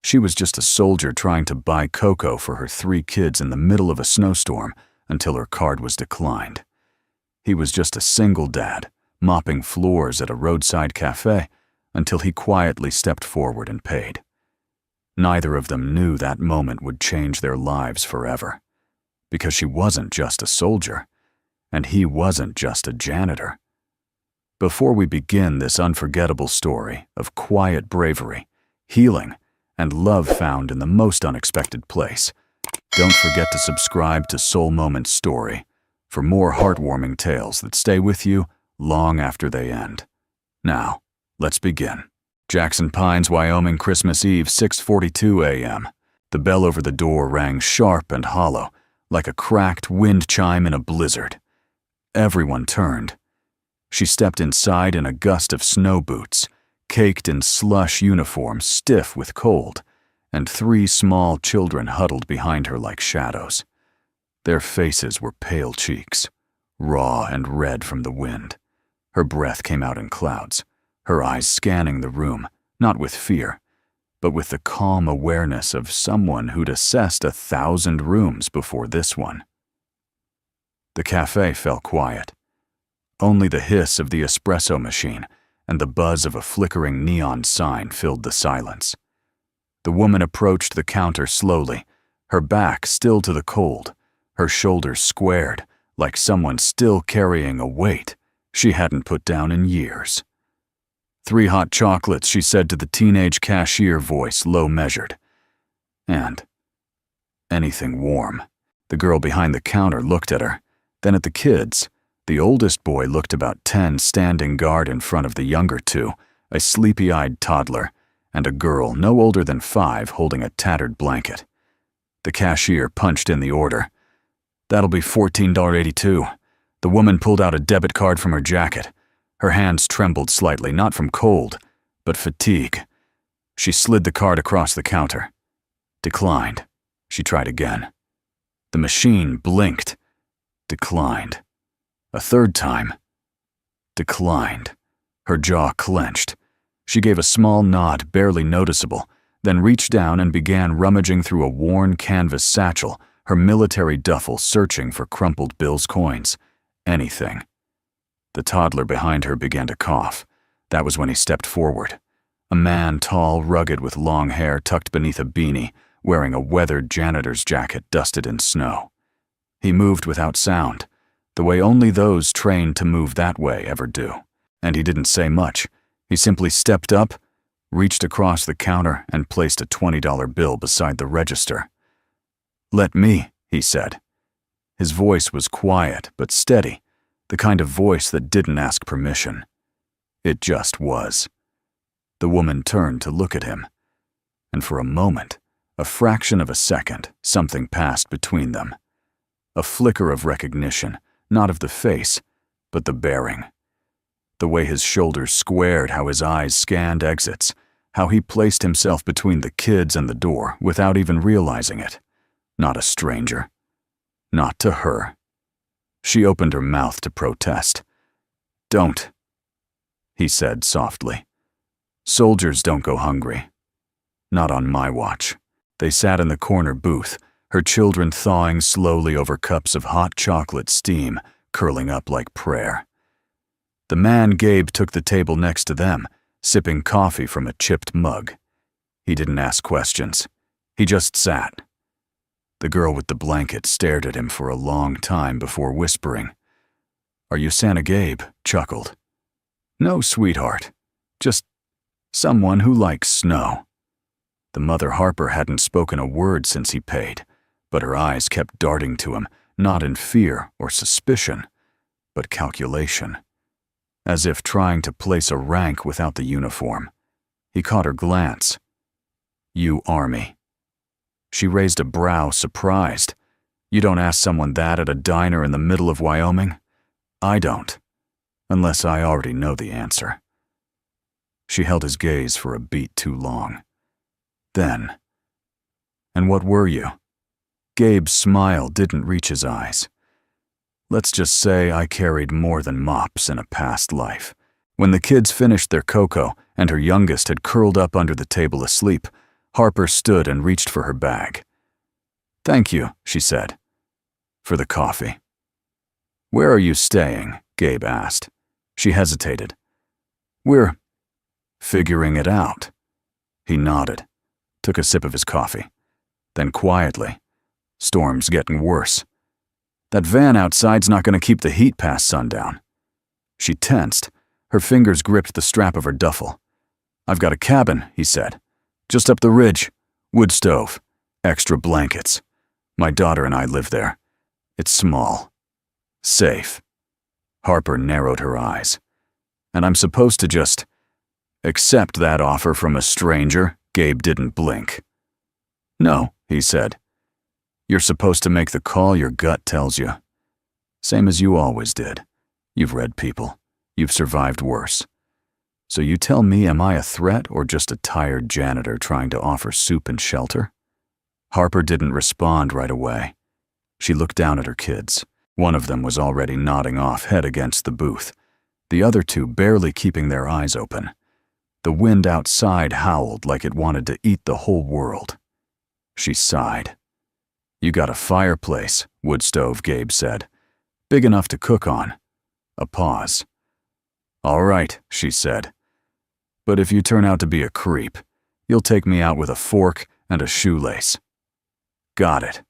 She was just a soldier trying to buy cocoa for her 3 kids in the middle of a snowstorm until her card was declined. He was just a single dad, mopping floors at a roadside cafe until he quietly stepped forward and paid. Neither of them knew that moment would change their lives forever, because she wasn't just a soldier, and he wasn't just a janitor. Before we begin this unforgettable story of quiet bravery, healing, and love found in the most unexpected place, don't forget to subscribe to Soul Moments Story for more heartwarming tales that stay with you long after they end. Now, let's begin. Jackson Pines, Wyoming, Christmas Eve, 6:42 a.m. The bell over the door rang sharp and hollow, like a cracked wind chime in a blizzard. Everyone turned. She stepped inside in a gust of snow boots, caked in slush uniform, stiff with cold, and 3 small children huddled behind her like shadows. Their faces were pale cheeks, raw and red from the wind. Her breath came out in clouds, her eyes scanning the room, not with fear, but with the calm awareness of someone who'd assessed 1,000 rooms before this one. The cafe fell quiet. Only the hiss of the espresso machine and the buzz of a flickering neon sign filled the silence. The woman approached the counter slowly, her back still to the cold, her shoulders squared, like someone still carrying a weight she hadn't put down in years. 3 hot chocolates, she said to the teenage cashier, voice low-measured. And anything warm. The girl behind the counter looked at her, then at the kids. The oldest boy looked about 10, standing guard in front of the younger 2, a sleepy-eyed toddler, and a girl no older than 5 holding a tattered blanket. The cashier punched in the order. "That'll be $14.82. The woman pulled out a debit card from her jacket. Her hands trembled slightly, not from cold, but fatigue. She slid the card across the counter. Declined. She tried again. The machine blinked. Declined. A 3rd time. Declined. Her jaw clenched. She gave a small nod, barely noticeable, then reached down and began rummaging through a worn canvas satchel, her military duffel, searching for crumpled bills, coins, anything. The toddler behind her began to cough. That was when he stepped forward. A man, tall, rugged, with long hair tucked beneath a beanie, wearing a weathered janitor's jacket dusted in snow. He moved without sound, the way only those trained to move that way ever do. And he didn't say much. He simply stepped up, reached across the counter, and placed a $20 bill beside the register. "Let me," he said. His voice was quiet but steady, the kind of voice that didn't ask permission. It just was. The woman turned to look at him, and for a moment, a fraction of a second, something passed between them. A flicker of recognition, not of the face, but the bearing. The way his shoulders squared, how his eyes scanned exits, how he placed himself between the kids and the door without even realizing it. Not a stranger. Not to her. She opened her mouth to protest. "Don't," he said softly. "Soldiers don't go hungry. Not on my watch." They sat in the corner booth, her children thawing slowly over cups of hot chocolate steam curling up like prayer. The man Gabe took the table next to them, sipping coffee from a chipped mug. He didn't ask questions. He just sat. The girl with the blanket stared at him for a long time before whispering. "Are you Santa Gabe?" chuckled. "No, sweetheart. Just someone who likes snow." The mother Harper hadn't spoken a word since he paid, but her eyes kept darting to him, not in fear or suspicion, but calculation. As if trying to place a rank without the uniform. He caught her glance. "You Army." She raised a brow, surprised. "You don't ask someone that at a diner in the middle of Wyoming?" "I don't. Unless I already know the answer." She held his gaze for a beat too long. Then, "And what were you?" Gabe's smile didn't reach his eyes. "Let's just say I carried more than mops in a past life." When the kids finished their cocoa and her youngest had curled up under the table asleep, Harper stood and reached for her bag. "Thank you," she said. "For the coffee." "Where are you staying?" Gabe asked. She hesitated. "We're figuring it out." He nodded, took a sip of his coffee. Then quietly, "Storm's getting worse. That van outside's not going to keep the heat past sundown." She tensed. Her fingers gripped the strap of her duffel. "I've got a cabin," he said. "Just up the ridge. Wood stove. Extra blankets. My daughter and I live there. It's small. Safe." Harper narrowed her eyes. "And I'm supposed to just accept that offer from a stranger?" Gabe didn't blink. "No," he said. "You're supposed to make the call your gut tells you. Same as you always did. You've read people. You've survived worse. So you tell me, am I a threat or just a tired janitor trying to offer soup and shelter?" Harper didn't respond right away. She looked down at her kids. One of them was already nodding off, head against the booth. The other two barely keeping their eyes open. The wind outside howled like it wanted to eat the whole world. She sighed. "You got a fireplace," wood stove, Gabe said. "Big enough to cook on." A pause. "All right," she said. "But if you turn out to be a creep, you'll take me out with a fork and a shoelace." "Got it."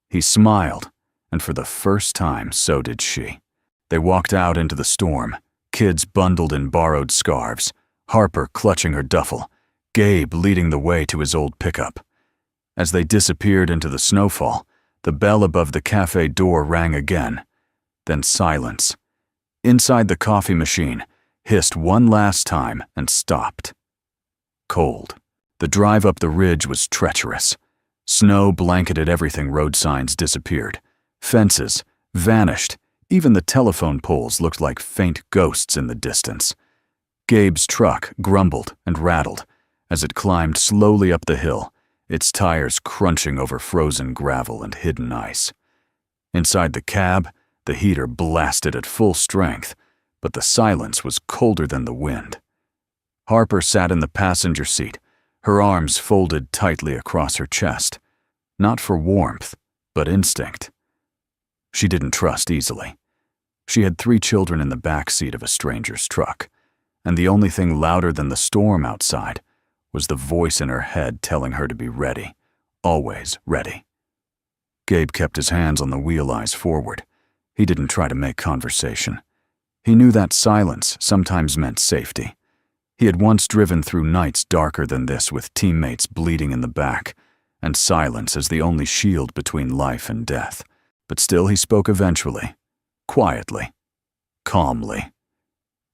He smiled, and for the first time, so did she. They walked out into the storm, kids bundled in borrowed scarves, Harper clutching her duffel, Gabe leading the way to his old pickup. As they disappeared into the snowfall, the bell above the cafe door rang again. Then silence. Inside the coffee machine, hissed one last time and stopped. Cold. The drive up the ridge was treacherous. Snow blanketed everything. Road signs disappeared. Fences vanished. Even the telephone poles looked like faint ghosts in the distance. Gabe's truck grumbled and rattled as it climbed slowly up the hill, its tires crunching over frozen gravel and hidden ice. Inside the cab, the heater blasted at full strength, but the silence was colder than the wind. Harper sat in the passenger seat, her arms folded tightly across her chest, not for warmth, but instinct. She didn't trust easily. She had 3 children in the back seat of a stranger's truck, and the only thing louder than the storm outside was the voice in her head telling her to be ready, always ready. Gabe kept his hands on the wheel, eyes forward. He didn't try to make conversation. He knew that silence sometimes meant safety. He had once driven through nights darker than this with teammates bleeding in the back, and silence as the only shield between life and death. But still he spoke eventually, quietly, calmly.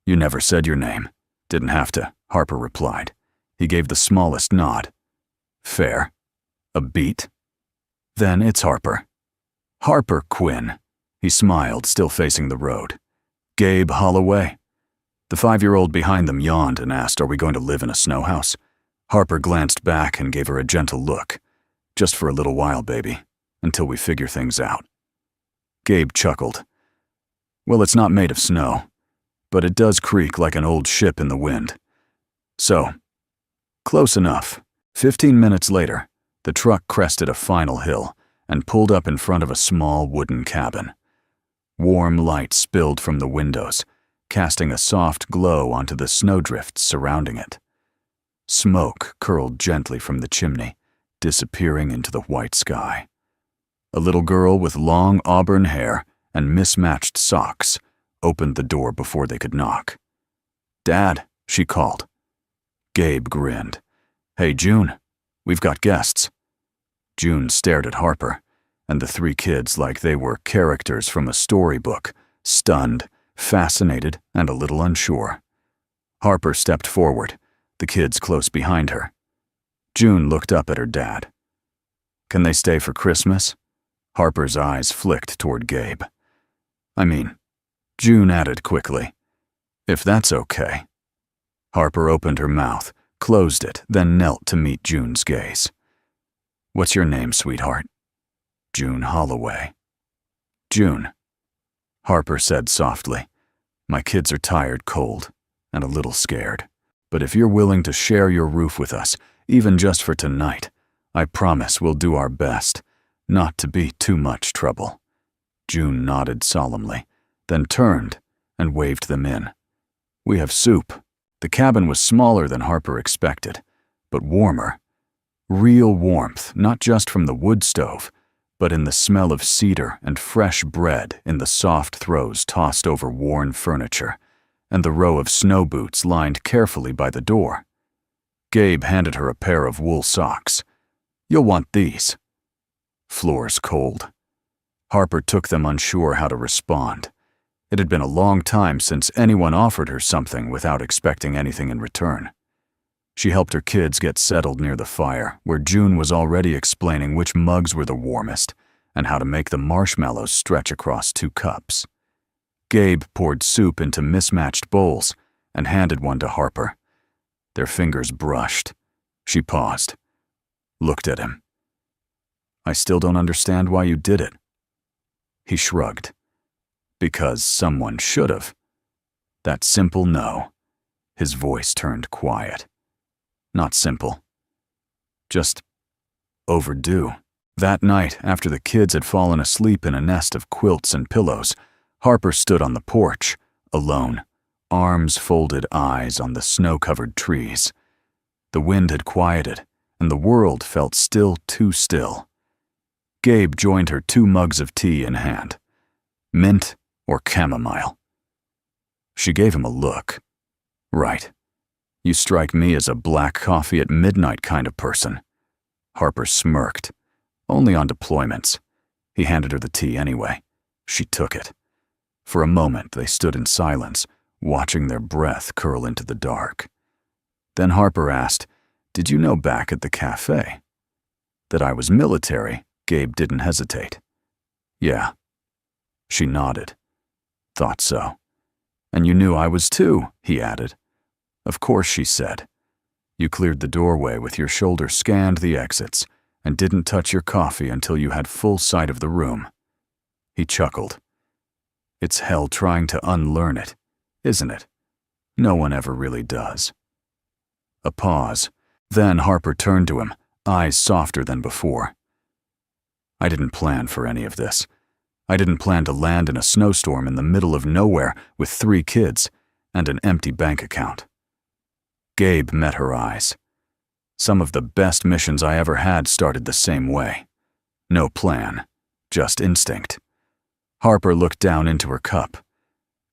"You never said your name." "Didn't have to," Harper replied. He gave the smallest nod. "Fair. A beat?" "Then it's Harper." "Harper Quinn." He smiled, still facing the road. "Gabe Holloway." The 5-year-old behind them yawned and asked, "Are we going to live in a snow house?" Harper glanced back and gave her a gentle look. "Just for a little while, baby, until we figure things out." Gabe chuckled. "Well, it's not made of snow, but it does creak like an old ship in the wind. So, close enough." 15 minutes later, the truck crested a final hill and pulled up in front of a small wooden cabin. Warm light spilled from the windows, casting a soft glow onto the snowdrifts surrounding it. Smoke curled gently from the chimney, disappearing into the white sky. A little girl with long auburn hair and mismatched socks opened the door before they could knock. "Dad," she called. Gabe grinned. "Hey, June, we've got guests." June stared at Harper, and the 3 kids like they were characters from a storybook, stunned, fascinated, and a little unsure. Harper stepped forward, the kids close behind her. June looked up at her dad. "Can they stay for Christmas?" Harper's eyes flicked toward Gabe. "I mean," June added quickly, "if that's okay." Harper opened her mouth, closed it, then knelt to meet June's gaze. "What's your name, sweetheart?" "June Holloway." "June," Harper said softly, "my kids are tired, cold, and a little scared. But if you're willing to share your roof with us, even just for tonight. I promise we'll do our best, not to be too much trouble." June nodded solemnly, then turned and waved them in. "We have soup." The cabin was smaller than Harper expected, but warmer. Real warmth, not just from the wood stove, but in the smell of cedar and fresh bread in the soft throws tossed over worn furniture, and the row of snow boots lined carefully by the door. Gabe handed her a pair of wool socks. "You'll want these." Floors cold. Harper took them, unsure how to respond. It had been a long time since anyone offered her something without expecting anything in return. She helped her kids get settled near the fire, where June was already explaining which mugs were the warmest and how to make the marshmallows stretch across 2 cups. Gabe poured soup into mismatched bowls and handed one to Harper. Their fingers brushed. She paused, looked at him. "I still don't understand why you did it." He shrugged. "Because someone should have." That simple no. His voice turned quiet. Not simple. Just overdue. That night, after the kids had fallen asleep in a nest of quilts and pillows, Harper stood on the porch, alone, arms folded, eyes on the snow-covered trees. The wind had quieted, and the world felt still too still. Gabe joined her, 2 mugs of tea in hand. Mint or chamomile? She gave him a look. "Right. You strike me as a black coffee at midnight kind of person." Harper smirked. "Only on deployments." He handed her the tea anyway. She took it. For a moment, they stood in silence, watching their breath curl into the dark. Then Harper asked, "Did you know back at the cafe?" "That I was military?" Gabe didn't hesitate. "Yeah." She nodded. "Thought so." "And you knew I was too," he added. "Of course," she said. "You cleared the doorway with your shoulder, scanned the exits, and didn't touch your coffee until you had full sight of the room." He chuckled. "It's hell trying to unlearn it, isn't it? No one ever really does." A pause. Then Harper turned to him, eyes softer than before. "I didn't plan for any of this. I didn't plan to land in a snowstorm in the middle of nowhere with 3 kids and an empty bank account." Gabe met her eyes. "Some of the best missions I ever had started the same way. No plan, just instinct." Harper looked down into her cup.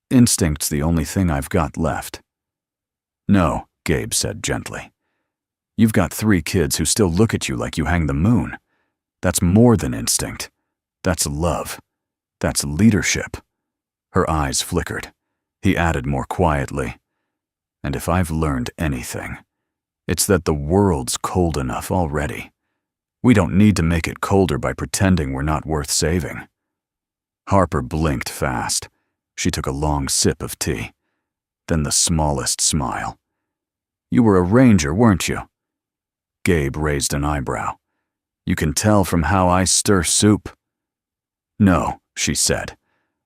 "Instinct's the only thing I've got left." "No," Gabe said gently. "You've got 3 kids who still look at you like you hang the moon. That's more than instinct. That's love. That's leadership." Her eyes flickered. He added more quietly, "And if I've learned anything, it's that the world's cold enough already. We don't need to make it colder by pretending we're not worth saving." Harper blinked fast. She took a long sip of tea. Then the smallest smile. "You were a ranger, weren't you?" Gabe raised an eyebrow. "You can tell from how I stir soup." "No," she said,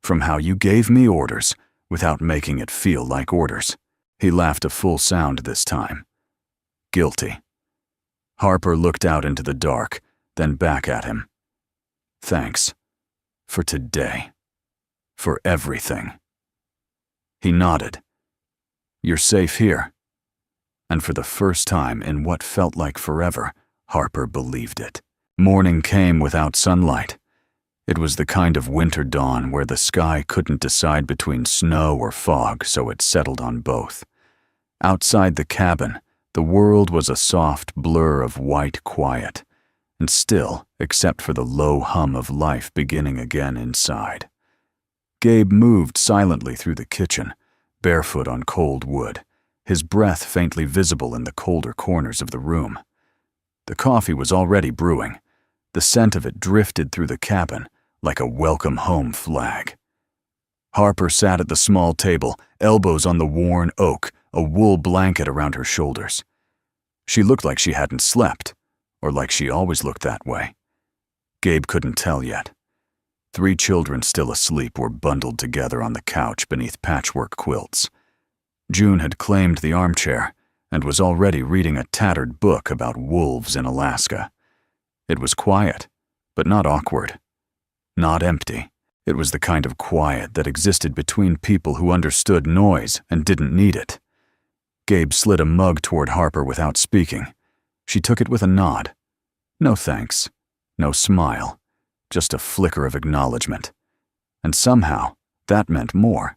"from how you gave me orders without making it feel like orders." He laughed a full sound this time. "Guilty." Harper looked out into the dark, then back at him. "Thanks. For today. For everything." He nodded. "You're safe here." And for the first time in what felt like forever, Harper believed it. Morning came without sunlight. It was the kind of winter dawn where the sky couldn't decide between snow or fog, so it settled on both. Outside the cabin, the world was a soft blur of white quiet, and still, except for the low hum of life beginning again inside. Gabe moved silently through the kitchen, barefoot on cold wood, his breath faintly visible in the colder corners of the room. The coffee was already brewing. The scent of it drifted through the cabin like a welcome home flag. Harper sat at the small table, elbows on the worn oak, a wool blanket around her shoulders. She looked like she hadn't slept, or like she always looked that way. Gabe couldn't tell yet. 3 children still asleep were bundled together on the couch beneath patchwork quilts. June had claimed the armchair, and was already reading a tattered book about wolves in Alaska. It was quiet, but not awkward. Not empty. It was the kind of quiet that existed between people who understood noise and didn't need it. Gabe slid a mug toward Harper without speaking. She took it with a nod. No thanks. No smile. Just a flicker of acknowledgement. And somehow, that meant more.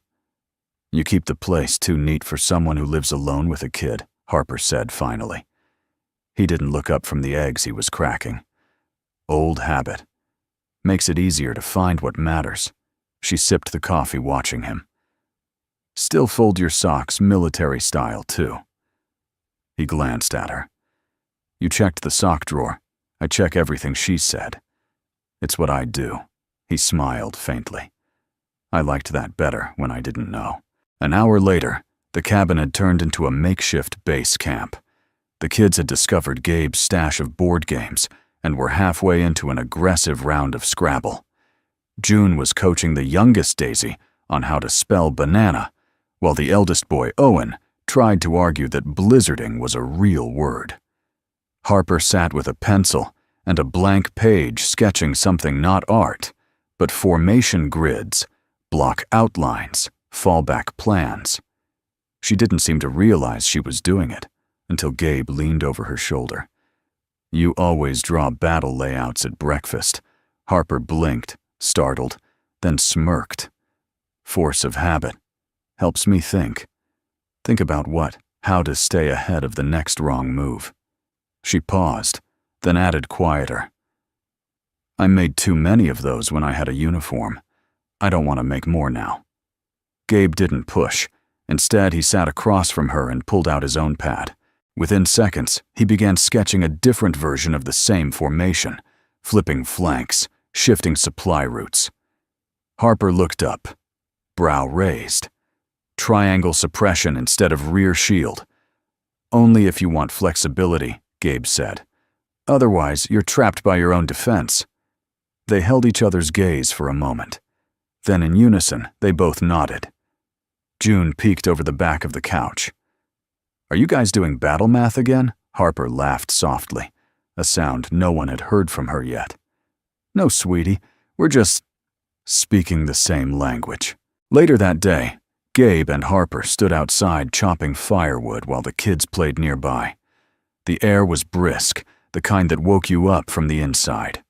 You keep the place too neat for someone who lives alone with a kid, Harper said finally. He didn't look up from the eggs he was cracking. Old habit. Makes it easier to find what matters. She sipped the coffee watching him. Still fold your socks military style, too. He glanced at her. You checked the sock drawer. I check everything she said. It's what I do. He smiled faintly. I liked that better when I didn't know. An hour later, the cabin had turned into a makeshift base camp. The kids had discovered Gabe's stash of board games and were halfway into an aggressive round of Scrabble. June was coaching the youngest Daisy on how to spell banana, while the eldest boy, Owen, tried to argue that blizzarding was a real word. Harper sat with a pencil and a blank page sketching something not art, but formation grids, block outlines, fallback plans. She didn't seem to realize she was doing it until Gabe leaned over her shoulder. You always draw battle layouts at breakfast. Harper blinked, startled, then smirked. Force of habit. Helps me think. Think about what? How to stay ahead of the next wrong move. She paused, then added quieter. I made too many of those when I had a uniform. I don't want to make more now. Gabe didn't push. Instead, he sat across from her and pulled out his own pad. Within seconds, he began sketching a different version of the same formation, flipping flanks, shifting supply routes. Harper looked up, brow raised. Triangle suppression instead of rear shield. Only if you want flexibility, Gabe said. Otherwise, you're trapped by your own defense. They held each other's gaze for a moment. Then in unison, they both nodded. June peeked over the back of the couch. Are you guys doing battle math again? Harper laughed softly, a sound no one had heard from her yet. No, sweetie, we're just speaking the same language. Later that day, Gabe and Harper stood outside chopping firewood while the kids played nearby. The air was brisk, the kind that woke you up from the inside.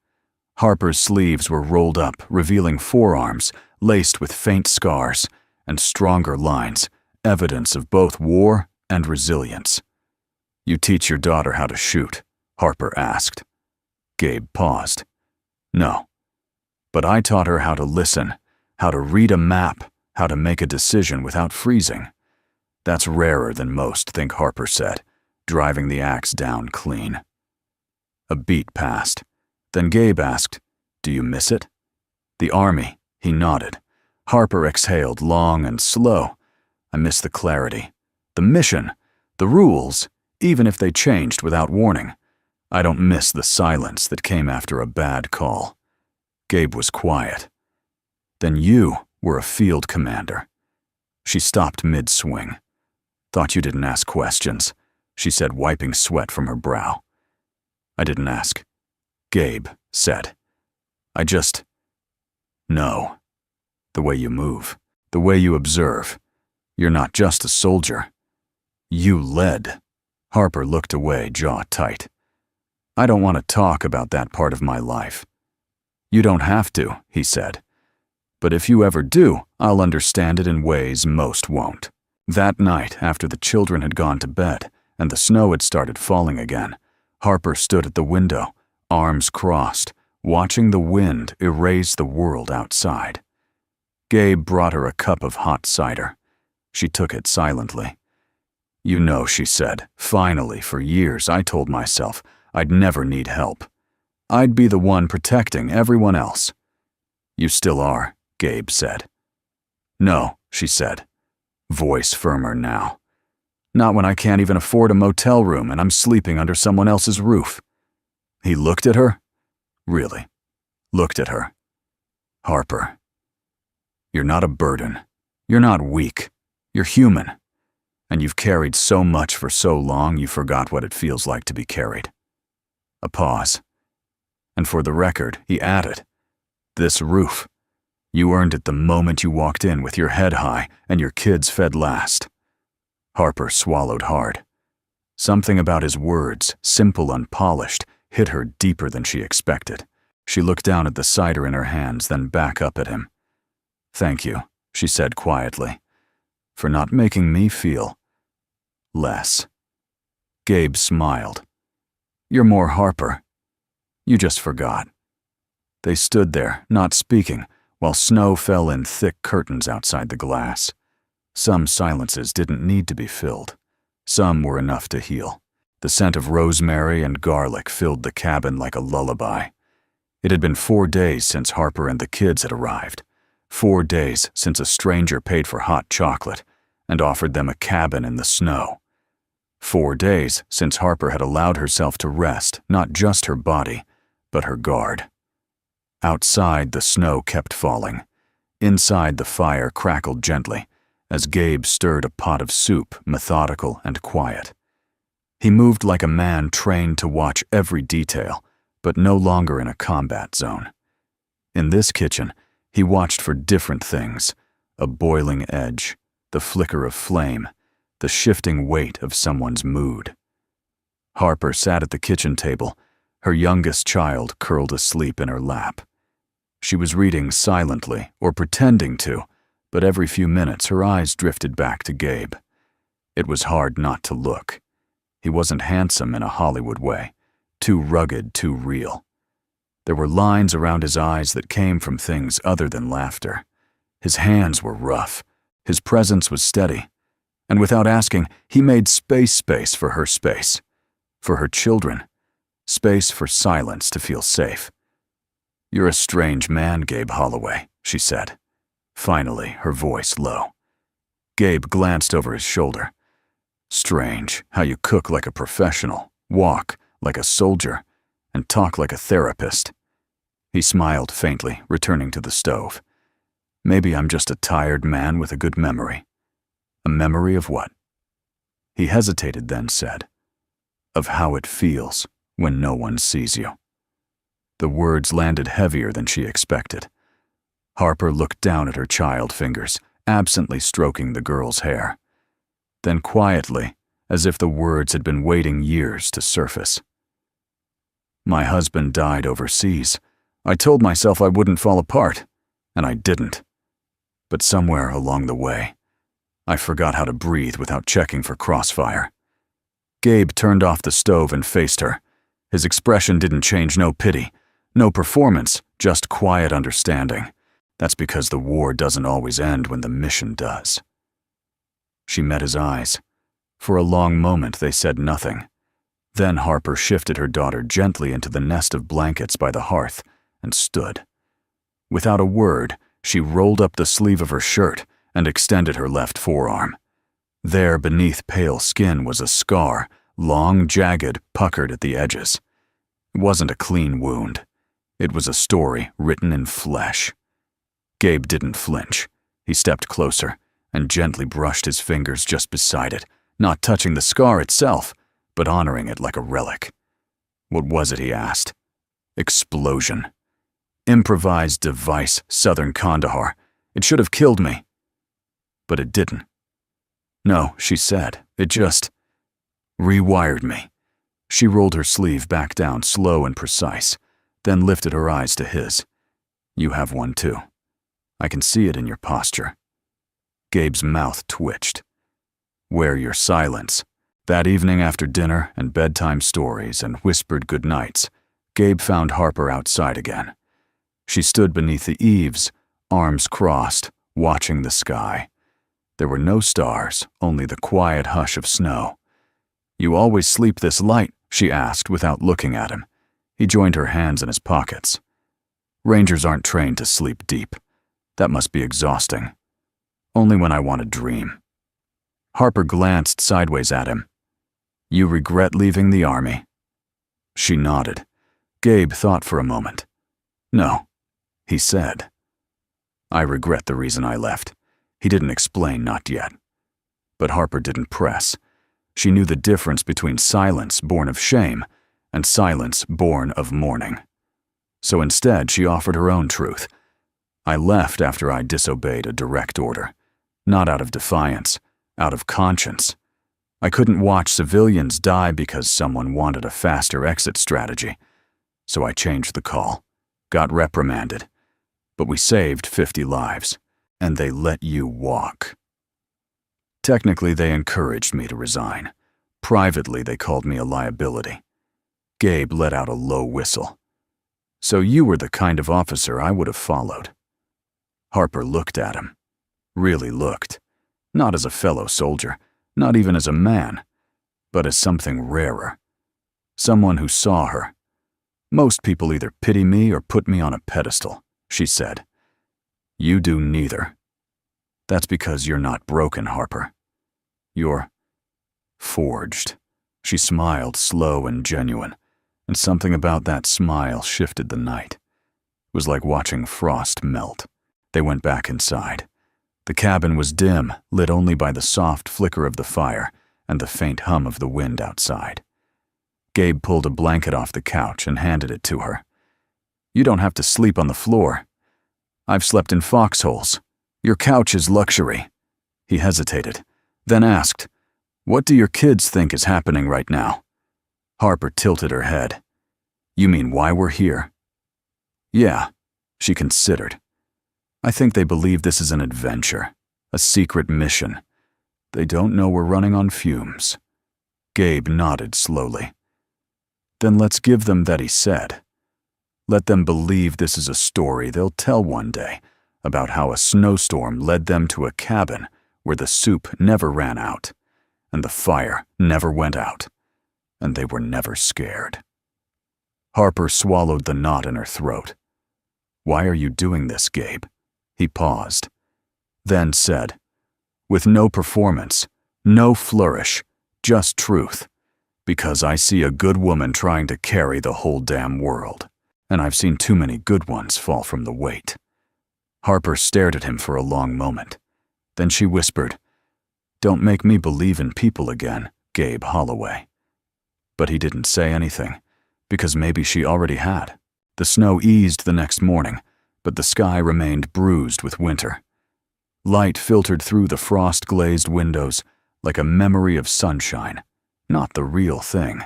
Harper's sleeves were rolled up, revealing forearms laced with faint scars and stronger lines, evidence of both war and resilience. You teach your daughter how to shoot? Harper asked. Gabe paused. No. But I taught her how to listen, how to read a map, how to make a decision without freezing. That's rarer than most, think Harper said, driving the axe down clean. A beat passed. Then Gabe asked, Do you miss it? The army, he nodded. Harper exhaled long and slow. I miss the clarity. The mission, the rules, even if they changed without warning. I don't miss the silence that came after a bad call. Gabe was quiet. Then you were a field commander. She stopped mid-swing. Thought you didn't ask questions, she said, wiping sweat from her brow. I didn't ask. Gabe said. I just know. The way you move, the way you observe. You're not just a soldier. You led. Harper looked away, jaw tight. I don't want to talk about that part of my life. You don't have to, he said. But if you ever do, I'll understand it in ways most won't. That night, after the children had gone to bed and the snow had started falling again, Harper stood at the window, arms crossed, watching the wind erase the world outside. Gabe brought her a cup of hot cider. She took it silently. You know, she said, finally, for years I told myself I'd never need help. I'd be the one protecting everyone else. You still are, Gabe said. No, she said, voice firmer now. Not when I can't even afford a motel room and I'm sleeping under someone else's roof. He looked at her. Really, looked at her. Harper. You're not a burden. You're not weak. You're human. And you've carried so much for so long you forgot what it feels like to be carried. A pause. And for the record, he added, this roof. You earned it the moment you walked in with your head high and your kids fed last. Harper swallowed hard. Something about his words, simple and polished, hit her deeper than she expected. She looked down at the cider in her hands, then back up at him. Thank you, she said quietly, for not making me feel less. Gabe smiled. You're more Harper. You just forgot. They stood there, not speaking, while snow fell in thick curtains outside the glass. Some silences didn't need to be filled. Some were enough to heal. The scent of rosemary and garlic filled the cabin like a lullaby. It had been 4 days since Harper and the kids had arrived. 4 days since a stranger paid for hot chocolate and offered them a cabin in the snow. 4 days since Harper had allowed herself to rest not just her body, but her guard. Outside, the snow kept falling. Inside, the fire crackled gently as Gabe stirred a pot of soup, methodical and quiet. He moved like a man trained to watch every detail, but no longer in a combat zone. In this kitchen, he watched for different things: a boiling edge, the flicker of flame, the shifting weight of someone's mood. Harper sat at the kitchen table, her youngest child curled asleep in her lap. She was reading silently, or pretending to, but every few minutes her eyes drifted back to Gabe. It was hard not to look. He wasn't handsome in a Hollywood way, too rugged, too real. There were lines around his eyes that came from things other than laughter. His hands were rough. His presence was steady. And without asking, he made space for her space. For her children. Space for silence to feel safe. You're a strange man, Gabe Holloway, she said. Finally, her voice low. Gabe glanced over his shoulder. Strange how you cook like a professional, walk like a soldier, and talk like a therapist. He smiled faintly, returning to the stove. Maybe I'm just a tired man with a good memory. A memory of what? He hesitated, then said, of how it feels when no one sees you. The words landed heavier than she expected. Harper looked down at her child fingers, absently stroking the girl's hair. Then quietly, as if the words had been waiting years to surface. My husband died overseas. I told myself I wouldn't fall apart, and I didn't. But somewhere along the way, I forgot how to breathe without checking for crossfire. Gabe turned off the stove and faced her. His expression didn't change, no pity, no performance, just quiet understanding. That's because the war doesn't always end when the mission does. She met his eyes. For a long moment they said nothing. Then Harper shifted her daughter gently into the nest of blankets by the hearth and stood. Without a word, she rolled up the sleeve of her shirt and extended her left forearm. There beneath pale skin was a scar, long, jagged, puckered at the edges. It wasn't a clean wound. It was a story written in flesh. Gabe didn't flinch. He stepped closer and gently brushed his fingers just beside it, not touching the scar itself, but honoring it like a relic. What was it, he asked. Explosion. Improvised device, Southern Kandahar. It should have killed me. But it didn't. No, she said, it just rewired me. She rolled her sleeve back down, slow and precise, then lifted her eyes to his. You have one too. I can see it in your posture. Gabe's mouth twitched. Wear your silence. That evening after dinner and bedtime stories and whispered goodnights, Gabe found Harper outside again. She stood beneath the eaves, arms crossed, watching the sky. There were no stars, only the quiet hush of snow. You always sleep this light? She asked without looking at him. He joined her hands in his pockets. Rangers aren't trained to sleep deep. That must be exhausting. Only when I want to dream. Harper glanced sideways at him. You regret leaving the army? She nodded. Gabe thought for a moment. No, he said. I regret the reason I left. He didn't explain, not yet. But Harper didn't press. She knew the difference between silence born of shame and silence born of mourning. So instead, she offered her own truth. I left after I disobeyed a direct order. Not out of defiance, out of conscience. I couldn't watch civilians die because someone wanted a faster exit strategy. So I changed the call, got reprimanded. But we saved 50 lives, and they let you walk. Technically, they encouraged me to resign. Privately, they called me a liability. Gabe let out a low whistle. So you were the kind of officer I would have followed. Harper looked at him. Really looked. Not as a fellow soldier, not even as a man, but as something rarer. Someone who saw her. Most people either pity me or put me on a pedestal, she said. You do neither. That's because you're not broken, Harper. You're forged. She smiled, slow and genuine, and something about that smile shifted the night. It was like watching frost melt. They went back inside. The cabin was dim, lit only by the soft flicker of the fire and the faint hum of the wind outside. Gabe pulled a blanket off the couch and handed it to her. You don't have to sleep on the floor. I've slept in foxholes. Your couch is luxury. He hesitated, then asked, What do your kids think is happening right now? Harper tilted her head. You mean why we're here? Yeah, she considered. I think they believe this is an adventure, a secret mission. They don't know we're running on fumes. Gabe nodded slowly. Then let's give them that he said. Let them believe this is a story they'll tell one day about how a snowstorm led them to a cabin where the soup never ran out and the fire never went out, and they were never scared. Harper swallowed the knot in her throat. Why are you doing this, Gabe? He paused, then said, With no performance, no flourish, just truth, because I see a good woman trying to carry the whole damn world, and I've seen too many good ones fall from the weight. Harper stared at him for a long moment. Then she whispered, Don't make me believe in people again, Gabe Holloway. But he didn't say anything, because maybe she already had. The snow eased the next morning, but the sky remained bruised with winter. Light filtered through the frost-glazed windows like a memory of sunshine, not the real thing.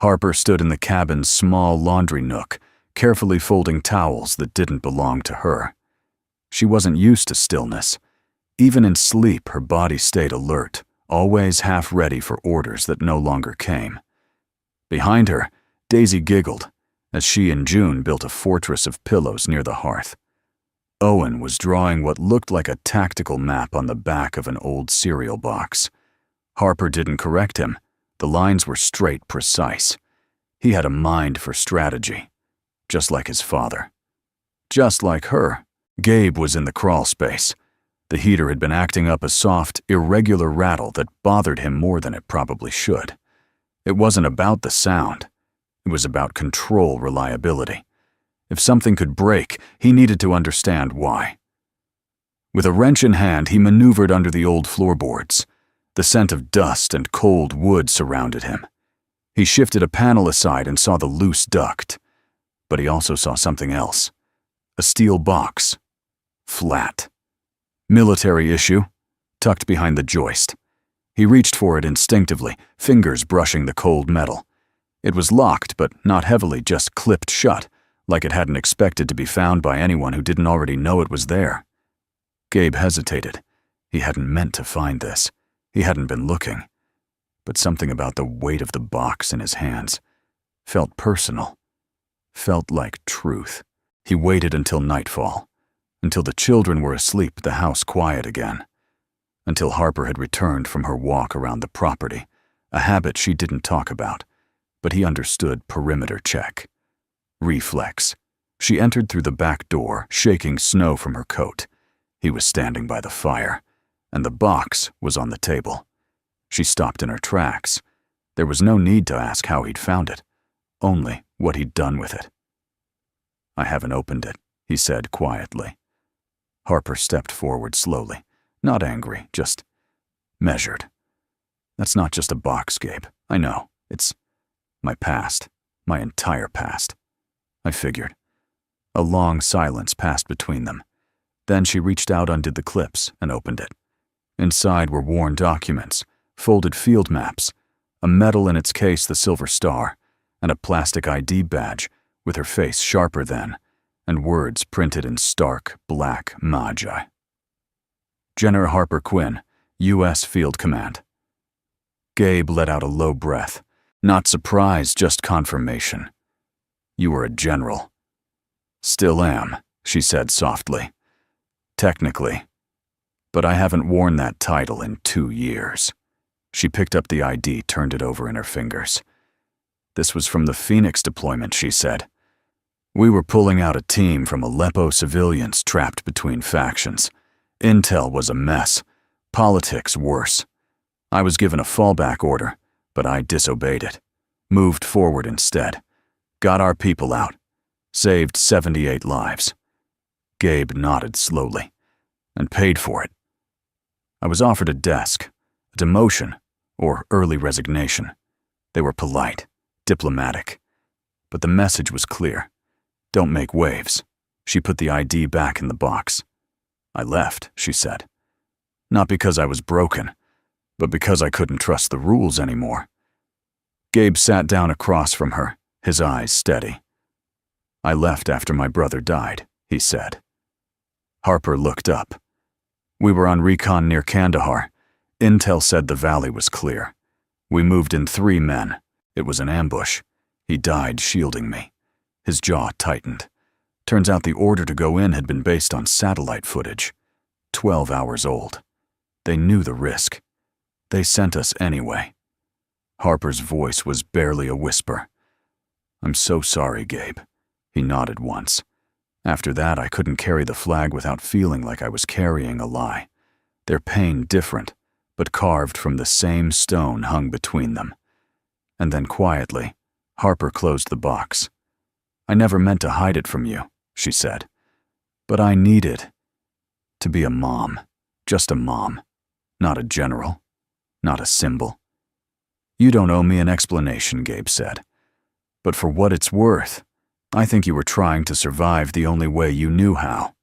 Harper stood in the cabin's small laundry nook, carefully folding towels that didn't belong to her. She wasn't used to stillness. Even in sleep, her body stayed alert, always half ready for orders that no longer came. Behind her, Daisy giggled as she and June built a fortress of pillows near the hearth. Owen was drawing what looked like a tactical map on the back of an old cereal box. Harper didn't correct him. The lines were straight, precise. He had a mind for strategy, just like his father. Just like her, Gabe was in the crawl space. The heater had been acting up a soft, irregular rattle that bothered him more than it probably should. It wasn't about the sound. It was about control reliability. If something could break, he needed to understand why. With a wrench in hand, he maneuvered under the old floorboards. The scent of dust and cold wood surrounded him. He shifted a panel aside and saw the loose duct. But he also saw something else. A steel box. Flat. Military issue, tucked behind the joist. He reached for it instinctively, fingers brushing the cold metal. It was locked, but not heavily, just clipped shut, like it hadn't expected to be found by anyone who didn't already know it was there. Gabe hesitated. He hadn't meant to find this. He hadn't been looking. But something about the weight of the box in his hands felt personal, felt like truth. He waited until nightfall, until the children were asleep, the house quiet again, until Harper had returned from her walk around the property, a habit she didn't talk about, but he understood perimeter check. Reflex. She entered through the back door, shaking snow from her coat. He was standing by the fire, and the box was on the table. She stopped in her tracks. There was no need to ask how he'd found it, only what he'd done with it. I haven't opened it, he said quietly. Harper stepped forward slowly, not angry, just measured. That's not just a box, Gabe. I know. It's my past. My entire past. I figured. A long silence passed between them. Then she reached out, undid the clips, and opened it. Inside were worn documents, folded field maps, a medal in its case, the Silver Star, and a plastic ID badge with her face sharper than, and words printed in stark black magi. Jenner Harper Quinn, U.S. Field Command. Gabe let out a low breath. Not surprise, just confirmation. You were a general. Still am, she said softly. Technically. But I haven't worn that title in 2 years. She picked up the ID, turned it over in her fingers. This was from the Phoenix deployment, she said. We were pulling out a team from Aleppo civilians trapped between factions. Intel was a mess. Politics worse. I was given a fallback order, but I disobeyed it. Moved forward instead. Got our people out. Saved 78 lives. Gabe nodded slowly. And paid for it. I was offered a desk, a demotion, or early resignation. They were polite, diplomatic. But the message was clear. Don't make waves. She put the ID back in the box. I left, she said. Not because I was broken, but because I couldn't trust the rules anymore. Gabe sat down across from her, his eyes steady. I left after my brother died, he said. Harper looked up. We were on recon near Kandahar. Intel said the valley was clear. We moved in 3 men. It was an ambush. He died shielding me. His jaw tightened. Turns out the order to go in had been based on satellite footage. 12 hours old. They knew the risk. They sent us anyway. Harper's voice was barely a whisper. I'm so sorry, Gabe. He nodded once. After that, I couldn't carry the flag without feeling like I was carrying a lie. Their pain different, but carved from the same stone hung between them. And then quietly, Harper closed the box. I never meant to hide it from you, she said. But I needed to be a mom, just a mom, not a general, not a symbol. You don't owe me an explanation, Gabe said. But for what it's worth, I think you were trying to survive the only way you knew how.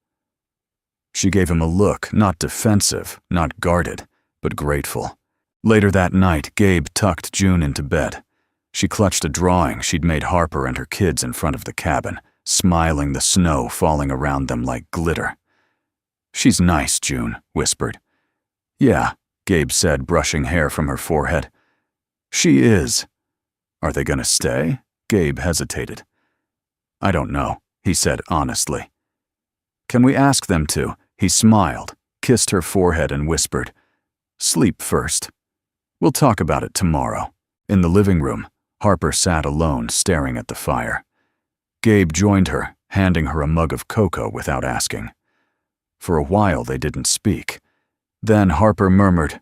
She gave him a look, not defensive, not guarded, but grateful. Later that night, Gabe tucked June into bed. She clutched a drawing she'd made Harper and her kids in front of the cabin, smiling, the snow falling around them like glitter. She's nice, June whispered. Yeah, Gabe said, brushing hair from her forehead. She is. Are they gonna stay? Gabe hesitated. I don't know, he said honestly. Can we ask them to? He smiled, kissed her forehead and whispered, Sleep first. We'll talk about it tomorrow. In the living room, Harper sat alone, staring at the fire. Gabe joined her, handing her a mug of cocoa without asking. For a while they didn't speak. Then Harper murmured,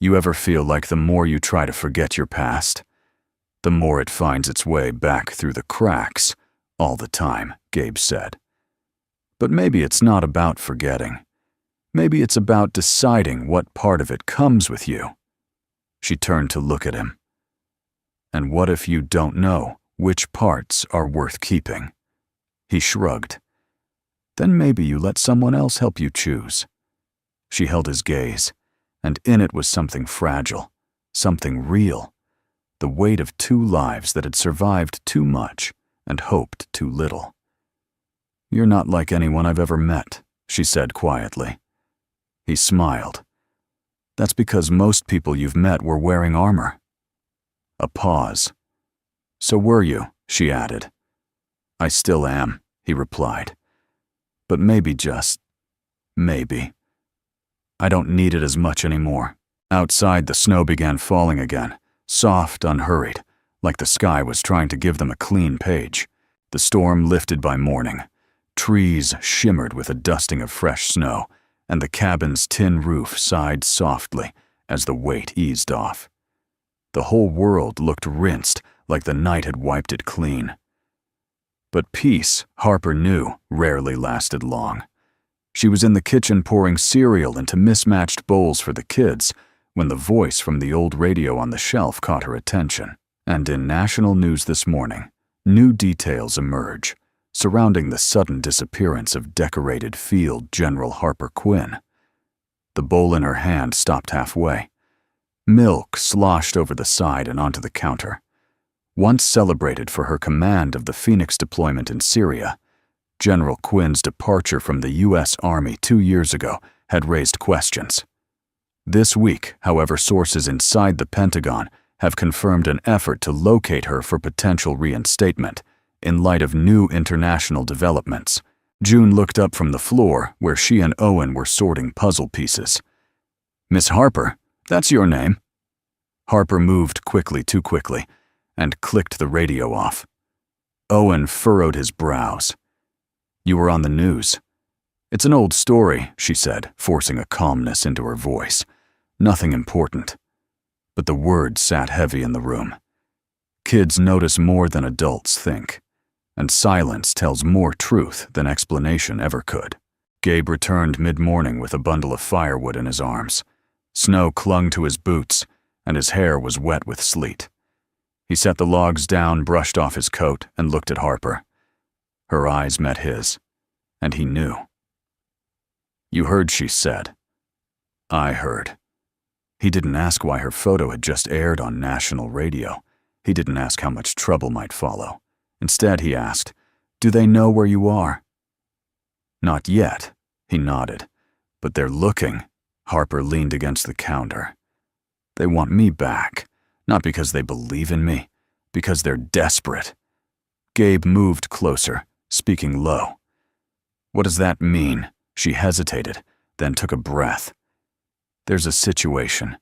You ever feel like the more you try to forget your past, the more it finds its way back through the cracks? All the time, Gabe said. But maybe it's not about forgetting. Maybe it's about deciding what part of it comes with you. She turned to look at him. And what if you don't know which parts are worth keeping? He shrugged. Then maybe you let someone else help you choose. She held his gaze, and in it was something fragile, something real, the weight of 2 lives that had survived too much and hoped too little. You're not like anyone I've ever met, she said quietly. He smiled. That's because most people you've met were wearing armor. A pause. So were you, she added. I still am, he replied. But maybe just, maybe. I don't need it as much anymore. Outside, the snow began falling again, soft, unhurried, like the sky was trying to give them a clean page. The storm lifted by morning. Trees shimmered with a dusting of fresh snow, and the cabin's tin roof sighed softly as the weight eased off. The whole world looked rinsed, like the night had wiped it clean. But peace, Harper knew, rarely lasted long. She was in the kitchen pouring cereal into mismatched bowls for the kids when the voice from the old radio on the shelf caught her attention. And in national news this morning, new details emerge surrounding the sudden disappearance of decorated Field General Harper Quinn. The bowl in her hand stopped halfway. Milk sloshed over the side and onto the counter. Once celebrated for her command of the Phoenix deployment in Syria, General Quinn's departure from the U.S. Army 2 years ago had raised questions. This week, however, sources inside the Pentagon have confirmed an effort to locate her for potential reinstatement in light of new international developments. June looked up from the floor where she and Owen were sorting puzzle pieces. "Miss Harper, that's your name." Harper moved quickly, too quickly, and clicked the radio off. Owen furrowed his brows. "You were on the news." "It's an old story," she said, forcing a calmness into her voice. "Nothing important." But the words sat heavy in the room. Kids notice more than adults think, and silence tells more truth than explanation ever could. Gabe returned mid-morning with a bundle of firewood in his arms. Snow clung to his boots, and his hair was wet with sleet. He set the logs down, brushed off his coat, and looked at Harper. Her eyes met his, and he knew. "You heard," she said. "I heard." He didn't ask why her photo had just aired on national radio. He didn't ask how much trouble might follow. Instead, he asked, "Do they know where you are?" "Not yet," he nodded. "But they're looking." Harper leaned against the counter. "They want me back, not because they believe in me, because they're desperate." Gabe moved closer, speaking low. "What does that mean?" She hesitated, then took a breath. "There's a situation.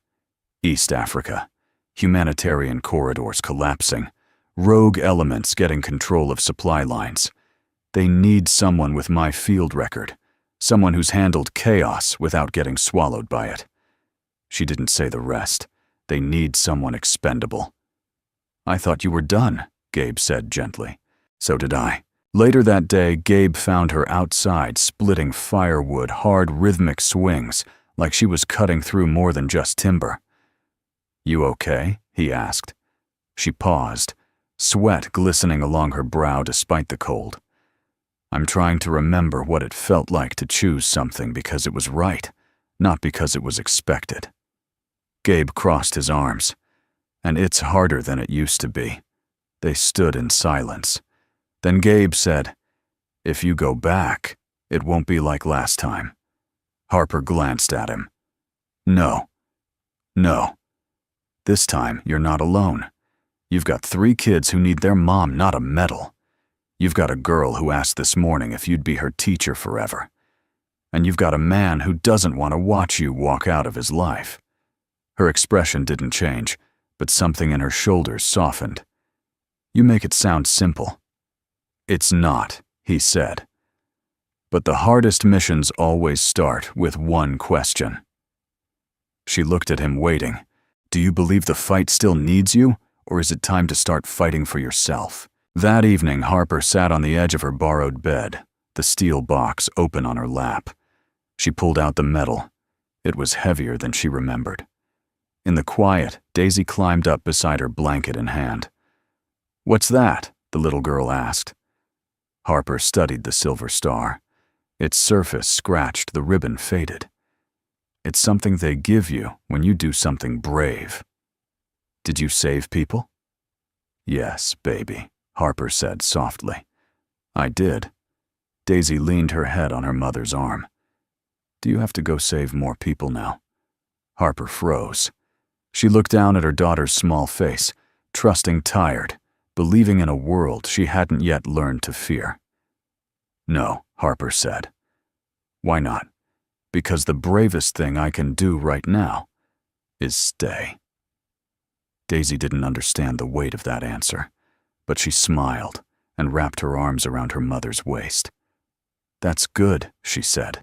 East Africa. Humanitarian corridors collapsing. Rogue elements getting control of supply lines. They need someone with my field record. Someone who's handled chaos without getting swallowed by it." She didn't say the rest. "They need someone expendable." "I thought you were done," Gabe said gently. "So did I." Later that day, Gabe found her outside splitting firewood, hard rhythmic swings, like she was cutting through more than just timber. "You okay?" he asked. She paused, sweat glistening along her brow despite the cold. "I'm trying to remember what it felt like to choose something because it was right, not because it was expected." Gabe crossed his arms. "And it's harder than it used to be." They stood in silence. Then Gabe said, "If you go back, it won't be like last time." Harper glanced at him. No. This time, you're not alone. You've got 3 kids who need their mom, not a medal. You've got a girl who asked this morning if you'd be her teacher forever. And you've got a man who doesn't want to watch you walk out of his life." Her expression didn't change, but something in her shoulders softened. "You make it sound simple." "It's not," he said. "But the hardest missions always start with one question." She looked at him, waiting. "Do you believe the fight still needs you, or is it time to start fighting for yourself?" That evening, Harper sat on the edge of her borrowed bed, the steel box open on her lap. She pulled out the metal. It was heavier than she remembered. In the quiet, Daisy climbed up beside her, blanket in hand. "What's that?" the little girl asked. Harper studied the silver star. Its surface scratched, the ribbon faded. "It's something they give you when you do something brave." "Did you save people?" "Yes, baby," Harper said softly. "I did." Daisy leaned her head on her mother's arm. "Do you have to go save more people now?" Harper froze. She looked down at her daughter's small face, trusting, tired, believing in a world she hadn't yet learned to fear. "No," Harper said. "Why not?" "Because the bravest thing I can do right now is stay." Daisy didn't understand the weight of that answer, but she smiled and wrapped her arms around her mother's waist. "That's good," she said.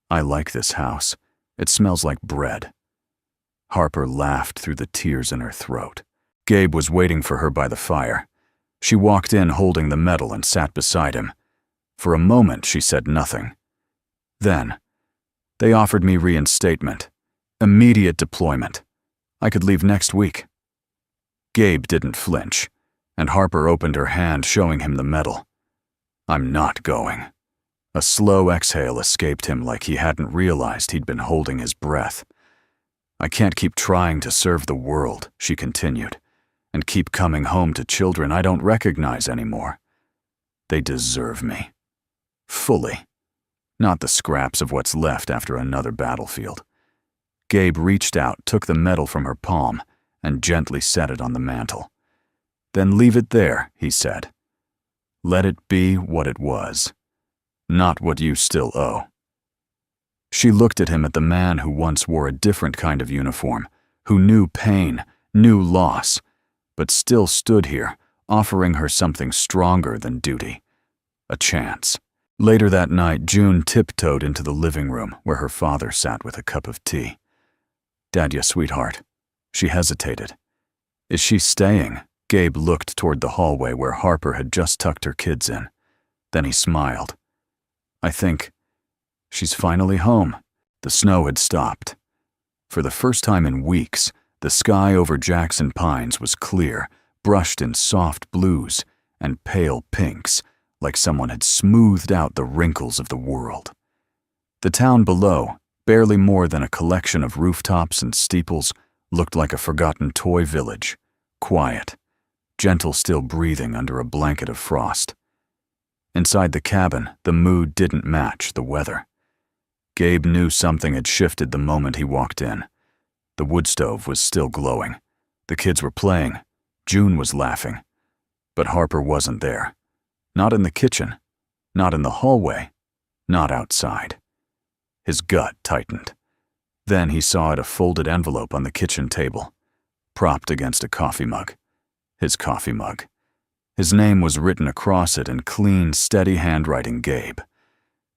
"I like this house. It smells like bread." Harper laughed through the tears in her throat. Gabe was waiting for her by the fire. She walked in holding the medal and sat beside him. For a moment, she said nothing. Then, "They offered me reinstatement. Immediate deployment. I could leave next week. Gabe didn't flinch, and Harper opened her hand, showing him the medal. I'm not going. A slow exhale escaped him, like he hadn't realized he'd been holding his breath. I can't keep trying to serve the world, she continued, and keep coming home to children I don't recognize anymore. They deserve me. Fully. Not the scraps of what's left after another battlefield. Gabe reached out, took the medal from her palm, and gently set it on the mantel. Then leave it there, he said. Let it be what it was, not what you still owe. She looked at him, at the man who once wore a different kind of uniform, who knew pain, knew loss, but still stood here, offering her something stronger than duty. A chance. Later that night, June tiptoed into the living room where her father sat with a cup of tea. Dadya, sweetheart. She hesitated. Is she staying? Gabe looked toward the hallway where Harper had just tucked her kids in. Then he smiled. I think she's finally home. The snow had stopped. For the first time in weeks, the sky over Jackson Pines was clear, brushed in soft blues and pale pinks, like someone had smoothed out the wrinkles of the world. The town below, barely more than a collection of rooftops and steeples, looked like a forgotten toy village, quiet, gentle, still breathing under a blanket of frost. Inside the cabin, the mood didn't match the weather. Gabe knew something had shifted the moment he walked in. The wood stove was still glowing. The kids were playing. June was laughing. But Harper wasn't there. Not in the kitchen. Not in the hallway. Not outside. His gut tightened. Then he saw a folded envelope on the kitchen table, propped against a coffee mug. His coffee mug. His name was written across it in clean, steady handwriting. Gabe.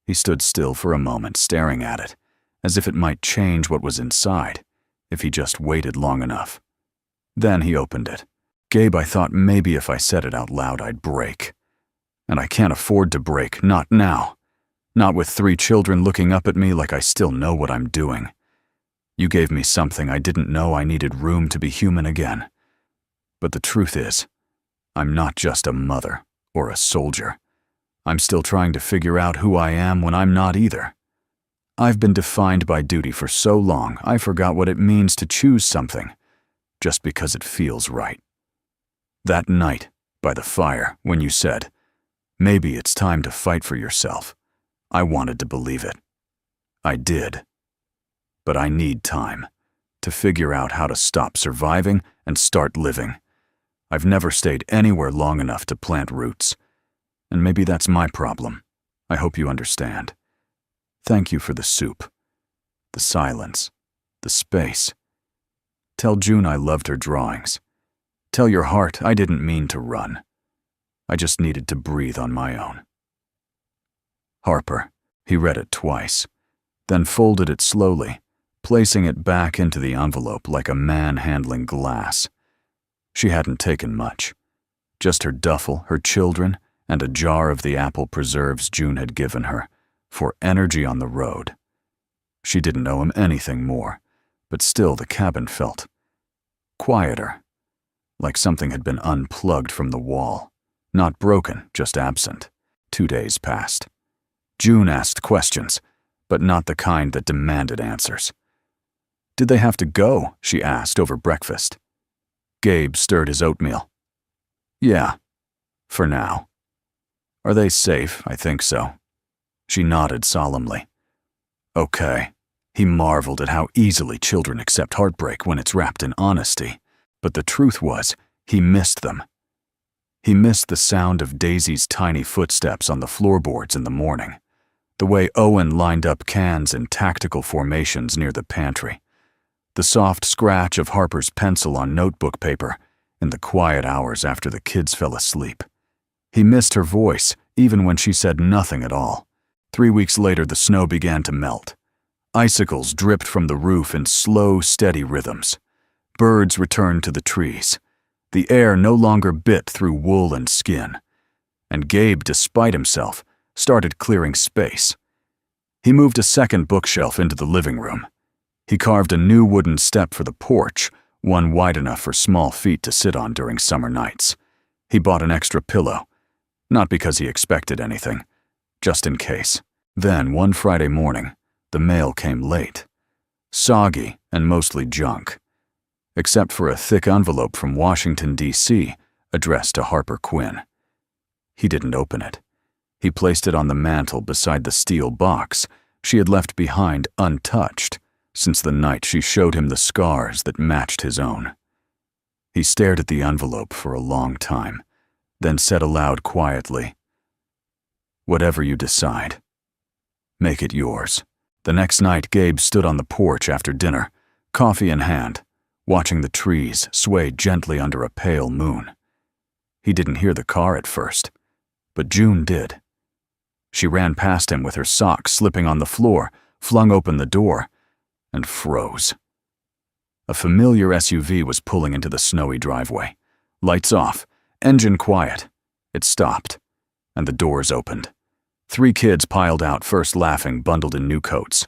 He stood still for a moment, staring at it, as if it might change what was inside, if he just waited long enough. Then he opened it. Gabe, I thought maybe if I said it out loud I'd break. And I can't afford to break, not now. Not with 3 children looking up at me like I still know what I'm doing. You gave me something I didn't know I needed: room to be human again. But the truth is, I'm not just a mother or a soldier. I'm still trying to figure out who I am when I'm not either. I've been defined by duty for so long, I forgot what it means to choose something, just because it feels right. That night, by the fire, when you said, maybe it's time to fight for yourself, I wanted to believe it. I did. But I need time to figure out how to stop surviving and start living. I've never stayed anywhere long enough to plant roots. And maybe that's my problem. I hope you understand. Thank you for the soup, the silence, the space. Tell June I loved her drawings. Tell your heart I didn't mean to run. I just needed to breathe on my own. Harper. He read it twice, then folded it slowly, placing it back into the envelope like a man handling glass. She hadn't taken much. Just her duffel, her children, and a jar of the apple preserves June had given her, for energy on the road. She didn't owe him anything more, but still the cabin felt quieter, like something had been unplugged from the wall. Not broken, just absent. 2 days passed. June asked questions, but not the kind that demanded answers. Did they have to go? She asked over breakfast. Gabe stirred his oatmeal. Yeah, for now. Are they safe? I think so. She nodded solemnly. Okay. He marveled at how easily children accept heartbreak when it's wrapped in honesty. But the truth was, he missed them. He missed the sound of Daisy's tiny footsteps on the floorboards in the morning, the way Owen lined up cans in tactical formations near the pantry, the soft scratch of Harper's pencil on notebook paper in the quiet hours after the kids fell asleep. He missed her voice, even when she said nothing at all. 3 weeks later, the snow began to melt. Icicles dripped from the roof in slow, steady rhythms. Birds returned to the trees. The air no longer bit through wool and skin. And Gabe, despite himself, started clearing space. He moved a second bookshelf into the living room. He carved a new wooden step for the porch, one wide enough for small feet to sit on during summer nights. He bought an extra pillow, not because he expected anything, just in case. Then, one Friday morning, the mail came late. Soggy and mostly junk, except for a thick envelope from Washington, D.C., addressed to Harper Quinn. He didn't open it. He placed it on the mantel beside the steel box she had left behind untouched since the night she showed him the scars that matched his own. He stared at the envelope for a long time, then said aloud quietly, "Whatever you decide, make it yours." The next night, Gabe stood on the porch after dinner, coffee in hand, watching the trees sway gently under a pale moon. He didn't hear the car at first, but June did. She ran past him with her socks slipping on the floor, flung open the door, and froze. A familiar SUV was pulling into the snowy driveway. Lights off, engine quiet. It stopped, and the doors opened. 3 kids piled out, first laughing, bundled in new coats.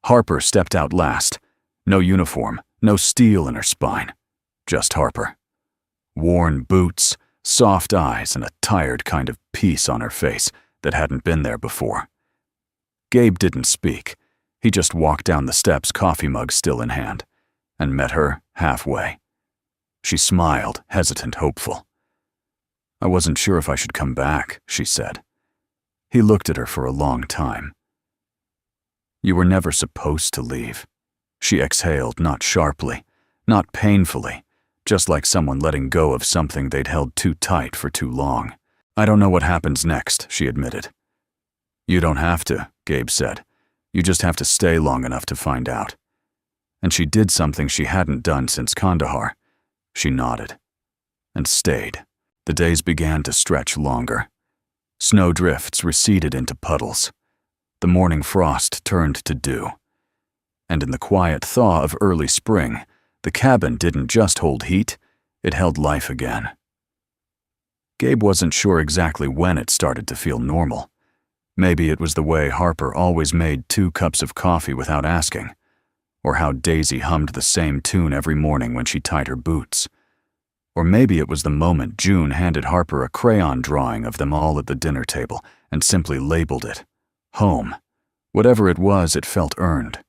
Harper stepped out last. No uniform, no steel in her spine. Just Harper. Worn boots, soft eyes, and a tired kind of peace on her face that hadn't been there before. Gabe didn't speak. He just walked down the steps, coffee mug still in hand, and met her halfway. She smiled, hesitant, hopeful. "I wasn't sure if I should come back," she said. He looked at her for a long time. "You were never supposed to leave." She exhaled, not sharply, not painfully, just like someone letting go of something they'd held too tight for too long. "I don't know what happens next," she admitted. "You don't have to," Gabe said. "You just have to stay long enough to find out." And she did something she hadn't done since Kandahar. She nodded and stayed. The days began to stretch longer. Snowdrifts receded into puddles. The morning frost turned to dew. And in the quiet thaw of early spring, the cabin didn't just hold heat, it held life again. Gabe wasn't sure exactly when it started to feel normal. Maybe it was the way Harper always made 2 cups of coffee without asking, or how Daisy hummed the same tune every morning when she tied her boots. Or maybe it was the moment June handed Harper a crayon drawing of them all at the dinner table and simply labeled it home. Whatever it was, it felt earned.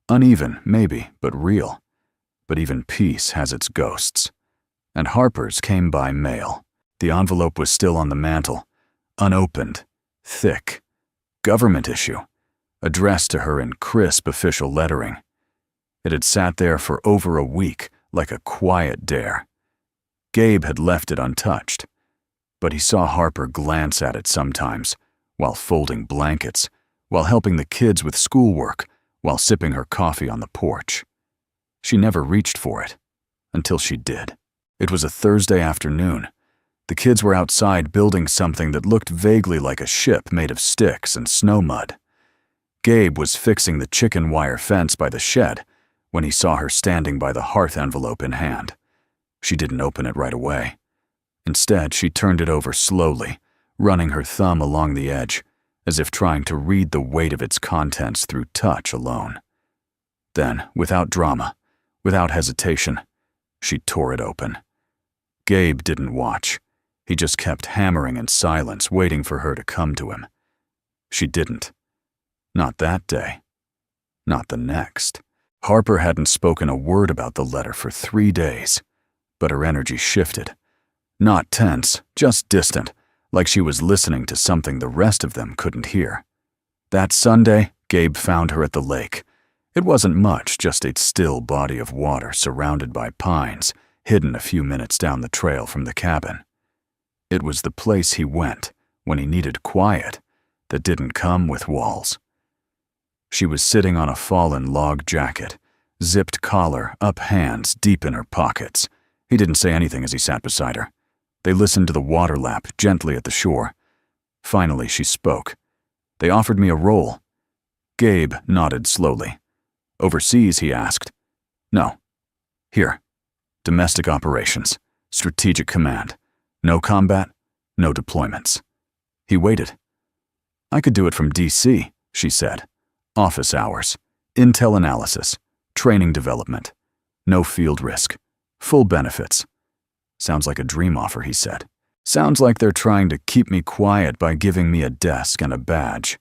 Uneven, maybe, but real. But even peace has its ghosts. And Harper's came by mail. The envelope was still on the mantel, unopened, thick. Government issue, addressed to her in crisp official lettering. It had sat there for over a week, like a quiet dare. Gabe had left it untouched, but he saw Harper glance at it sometimes, while folding blankets, while helping the kids with schoolwork, while sipping her coffee on the porch. She never reached for it, until she did. It was a Thursday afternoon. The kids were outside building something that looked vaguely like a ship made of sticks and snow mud. Gabe was fixing the chicken wire fence by the shed when he saw her standing by the hearth, envelope in hand. She didn't open it right away. Instead, she turned it over slowly, running her thumb along the edge, as if trying to read the weight of its contents through touch alone. Then, without drama, without hesitation, she tore it open. Gabe didn't watch. He just kept hammering in silence, waiting for her to come to him. She didn't. Not that day. Not the next. Harper hadn't spoken a word about the letter for 3 days, but her energy shifted. Not tense, just distant, like she was listening to something the rest of them couldn't hear. That Sunday, Gabe found her at the lake. It wasn't much, just a still body of water surrounded by pines, hidden a few minutes down the trail from the cabin. It was the place he went when he needed quiet that didn't come with walls. She was sitting on a fallen log jacket, zipped collar, up hands deep in her pockets. He didn't say anything as he sat beside her. They listened to the water lap gently at the shore. Finally, she spoke. "They offered me a role." Gabe nodded slowly. "Overseas?" he asked. "No. Here. Domestic operations. Strategic command. No combat, no deployments." He waited. "I could do it from D.C., she said. Office hours. Intel analysis. Training development. No field risk. Full benefits. Sounds like a dream offer, he said. Sounds like they're trying to keep me quiet by giving me a desk and a badge.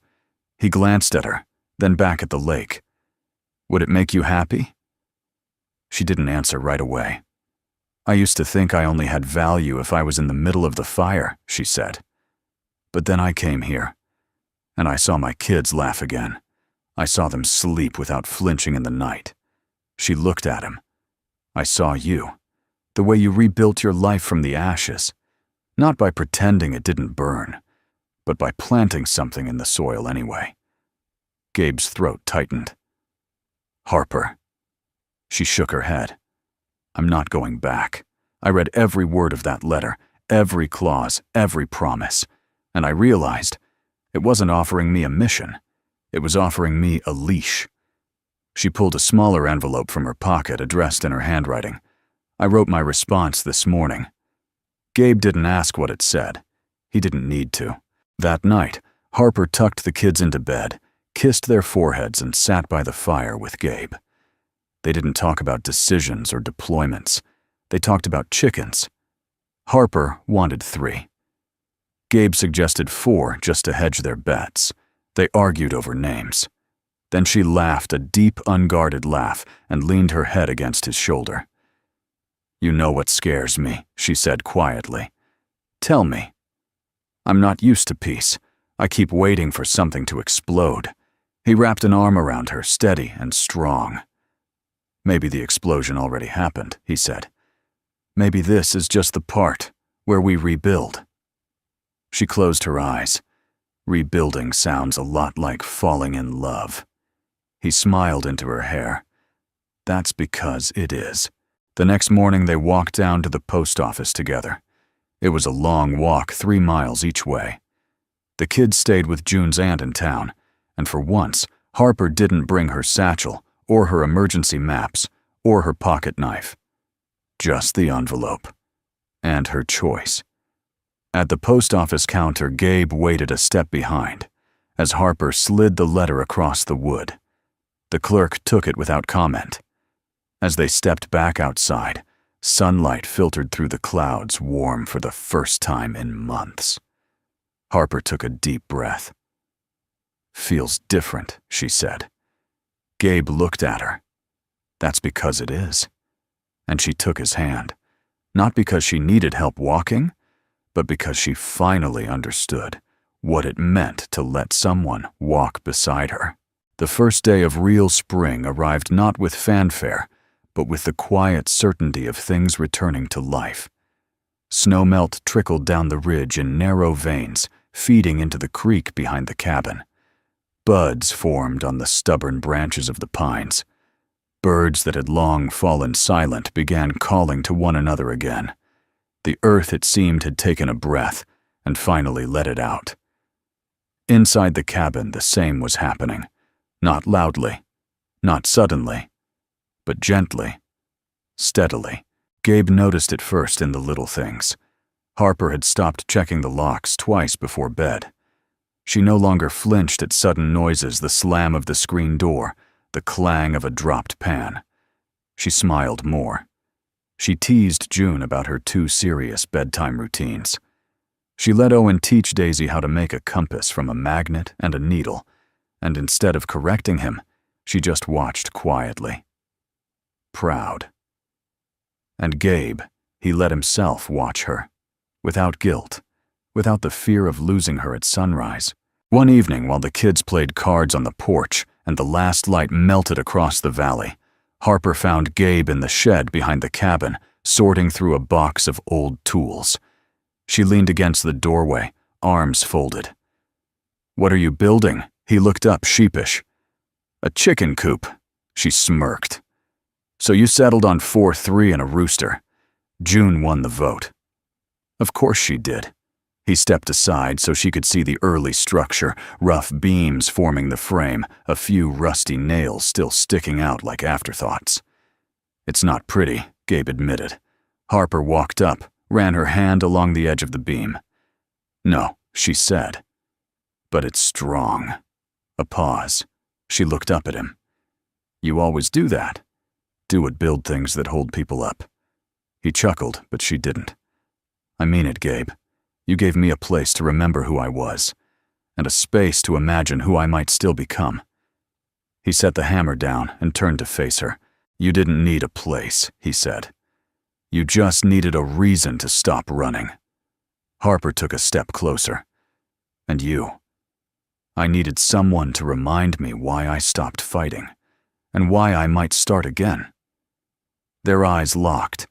He glanced at her, then back at the lake. Would it make you happy? She didn't answer right away. I used to think I only had value if I was in the middle of the fire, she said. But then I came here, and I saw my kids laugh again. I saw them sleep without flinching in the night. She looked at him. I saw you, the way you rebuilt your life from the ashes, not by pretending it didn't burn, but by planting something in the soil anyway. Gabe's throat tightened. Harper. She shook her head. I'm not going back. I read every word of that letter, every clause, every promise, and I realized it wasn't offering me a mission. It was offering me a leash. She pulled a smaller envelope from her pocket, addressed in her handwriting. I wrote my response this morning. Gabe didn't ask what it said. He didn't need to. That night, Harper tucked the kids into bed, kissed their foreheads, and sat by the fire with Gabe. They didn't talk about decisions or deployments. They talked about chickens. Harper wanted 3. Gabe suggested 4 just to hedge their bets. They argued over names. Then she laughed a deep, unguarded laugh and leaned her head against his shoulder. You know what scares me, she said quietly. Tell me. I'm not used to peace. I keep waiting for something to explode. He wrapped an arm around her, steady and strong. Maybe the explosion already happened, he said. Maybe this is just the part where we rebuild. She closed her eyes. Rebuilding sounds a lot like falling in love. He smiled into her hair. That's because it is. The next morning they walked down to the post office together. It was a long walk, 3 miles each way. The kids stayed with June's aunt in town, and for once, Harper didn't bring her satchel, or her emergency maps, or her pocket knife. Just the envelope. And her choice. At the post office counter, Gabe waited a step behind, as Harper slid the letter across the wood. The clerk took it without comment. As they stepped back outside, sunlight filtered through the clouds, warm for the first time in months. Harper took a deep breath. Feels different, she said. Gabe looked at her. That's because it is. And she took his hand, not because she needed help walking, but because she finally understood what it meant to let someone walk beside her. The first day of real spring arrived not with fanfare, but with the quiet certainty of things returning to life. Snowmelt trickled down the ridge in narrow veins, feeding into the creek behind the cabin. Buds formed on the stubborn branches of the pines. Birds that had long fallen silent began calling to one another again. The earth, it seemed, had taken a breath and finally let it out. Inside the cabin, the same was happening. Not loudly, not suddenly, but gently, steadily. Gabe noticed it first in the little things. Harper had stopped checking the locks twice before bed. She no longer flinched at sudden noises, the slam of the screen door, the clang of a dropped pan. She smiled more. She teased June about her too serious bedtime routines. She let Owen teach Daisy how to make a compass from a magnet and a needle, and instead of correcting him, she just watched quietly. Proud. And Gabe, he let himself watch her, without guilt, without the fear of losing her at sunrise. One evening, while the kids played cards on the porch and the last light melted across the valley, Harper found Gabe in the shed behind the cabin, sorting through a box of old tools. She leaned against the doorway, arms folded. "What are you building?" He looked up, sheepish. "A chicken coop," she smirked. "So you settled on 4-3 and a rooster." June won the vote. Of course she did. He stepped aside so she could see the early structure, rough beams forming the frame, a few rusty nails still sticking out like afterthoughts. "It's not pretty," Gabe admitted. Harper walked up, ran her hand along the edge of the beam. "No," she said. "But it's strong." A pause. She looked up at him. "You always do that." Stu would build things that hold people up. He chuckled, but she didn't. I mean it, Gabe. You gave me a place to remember who I was, and a space to imagine who I might still become. He set the hammer down and turned to face her. You didn't need a place, he said. You just needed a reason to stop running. Harper took a step closer. And you. I needed someone to remind me why I stopped fighting, and why I might start again. Their eyes locked,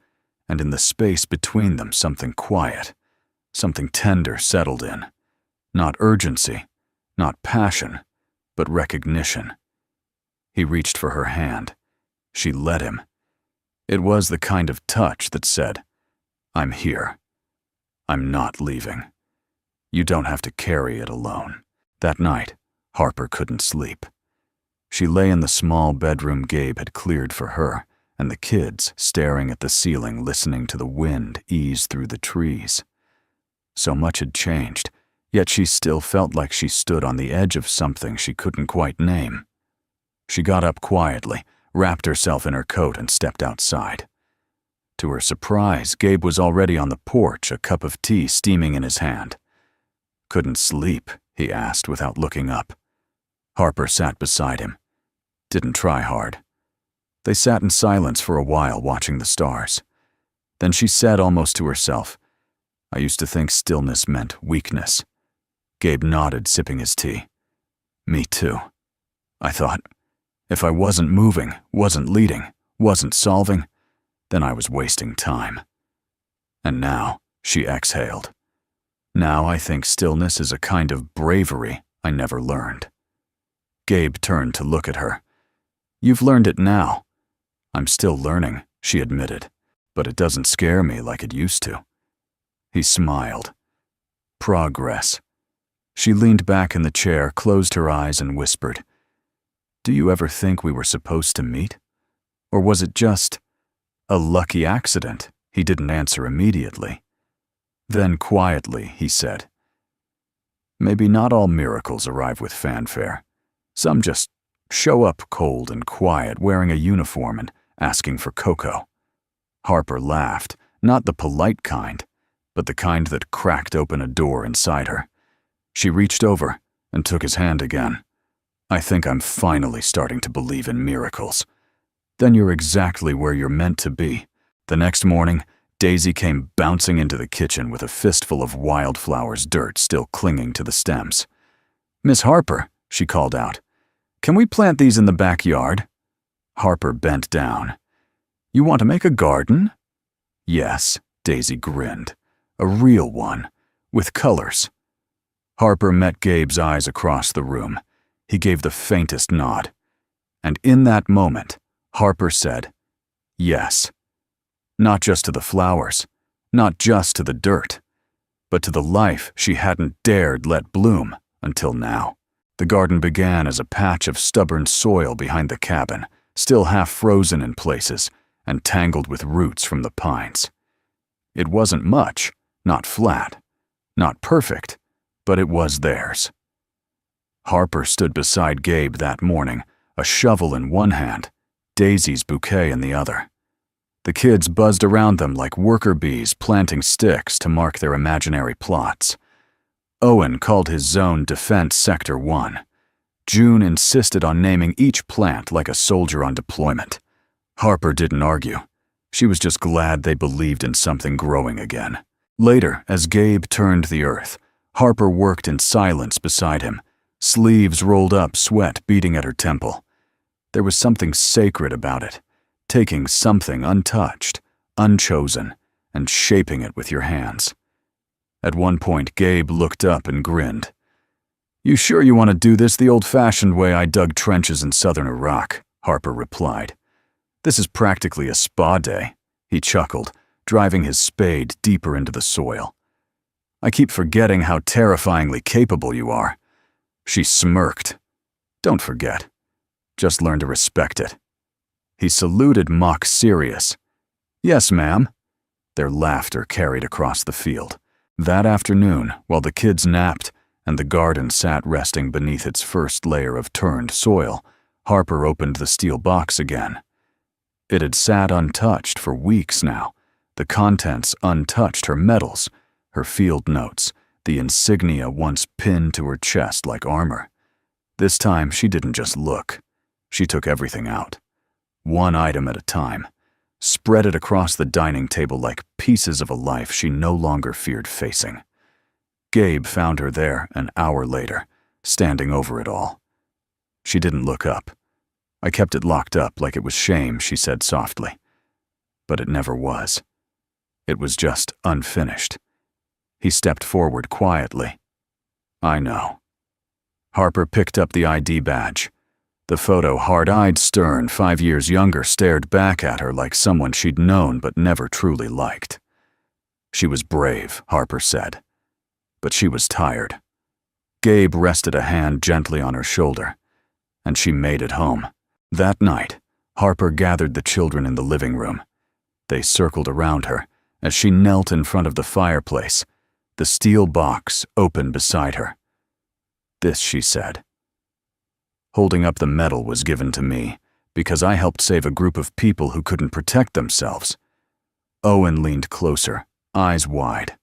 and in the space between them something quiet, something tender settled in. Not urgency, not passion, but recognition. He reached for her hand. She let him. It was the kind of touch that said, I'm here. I'm not leaving. You don't have to carry it alone. That night, Harper couldn't sleep. She lay in the small bedroom Gabe had cleared for her, and the kids staring at the ceiling, listening to the wind ease through the trees. So much had changed, yet she still felt like she stood on the edge of something she couldn't quite name. She got up quietly, wrapped herself in her coat, and stepped outside. To her surprise, Gabe was already on the porch, a cup of tea steaming in his hand. Couldn't sleep, he asked without looking up. Harper sat beside him. Didn't try hard. They sat in silence for a while, watching the stars. Then she said almost to herself, I used to think stillness meant weakness. Gabe nodded, sipping his tea. Me too. I thought, if I wasn't moving, wasn't leading, wasn't solving, then I was wasting time. And now, she exhaled. Now I think stillness is a kind of bravery I never learned. Gabe turned to look at her. You've learned it now. I'm still learning, she admitted, but it doesn't scare me like it used to. He smiled. Progress. She leaned back in the chair, closed her eyes, and whispered, Do you ever think we were supposed to meet? Or was it just a lucky accident? He didn't answer immediately. Then quietly, he said, Maybe not all miracles arrive with fanfare. Some just show up cold and quiet, wearing a uniform and asking for cocoa. Harper laughed, not the polite kind, but the kind that cracked open a door inside her. She reached over and took his hand again. I think I'm finally starting to believe in miracles. Then you're exactly where you're meant to be. The next morning, Daisy came bouncing into the kitchen with a fistful of wildflowers' dirt still clinging to the stems. Miss Harper, she called out, can we plant these in the backyard? Harper bent down. You want to make a garden? Yes, Daisy grinned. A real one, with colors. Harper met Gabe's eyes across the room. He gave the faintest nod. And in that moment, Harper said, yes. Not just to the flowers, not just to the dirt, but to the life she hadn't dared let bloom until now. The garden began as a patch of stubborn soil behind the cabin, still half frozen in places and tangled with roots from the pines. It wasn't much, not flat, not perfect, but it was theirs. Harper stood beside Gabe that morning, a shovel in one hand, Daisy's bouquet in the other. The kids buzzed around them like worker bees planting sticks to mark their imaginary plots. Owen called his zone Defense Sector 1. June insisted on naming each plant like a soldier on deployment. Harper didn't argue. She was just glad they believed in something growing again. Later, as Gabe turned the earth, Harper worked in silence beside him, sleeves rolled up, sweat beating at her temple. There was something sacred about it, taking something untouched, unchosen, and shaping it with your hands. At one point, Gabe looked up and grinned. You sure you want to do this the old-fashioned way I dug trenches in southern Iraq? Harper replied. This is practically a spa day, he chuckled, driving his spade deeper into the soil. I keep forgetting how terrifyingly capable you are. She smirked. Don't forget. Just learn to respect it. He saluted, mock serious. Yes, ma'am. Their laughter carried across the field. That afternoon, while the kids napped and the garden sat resting beneath its first layer of turned soil, Harper opened the steel box again. It had sat untouched for weeks now, the contents untouched, her medals, her field notes, the insignia once pinned to her chest like armor. This time, she didn't just look. She took everything out, one item at a time, spread it across the dining table like pieces of a life she no longer feared facing. Gabe found her there an hour later, standing over it all. She didn't look up. I kept it locked up like it was shame, she said softly. But it never was. It was just unfinished. He stepped forward quietly. I know. Harper picked up the ID badge. The photo, hard-eyed, stern, 5 years younger, stared back at her like someone she'd known but never truly liked. She was brave, Harper said. But she was tired. Gabe rested a hand gently on her shoulder, and she made it home. That night, Harper gathered the children in the living room. They circled around her as she knelt in front of the fireplace, the steel box open beside her. This, she said. Holding up the medal was given to me because I helped save a group of people who couldn't protect themselves. Owen leaned closer, eyes wide.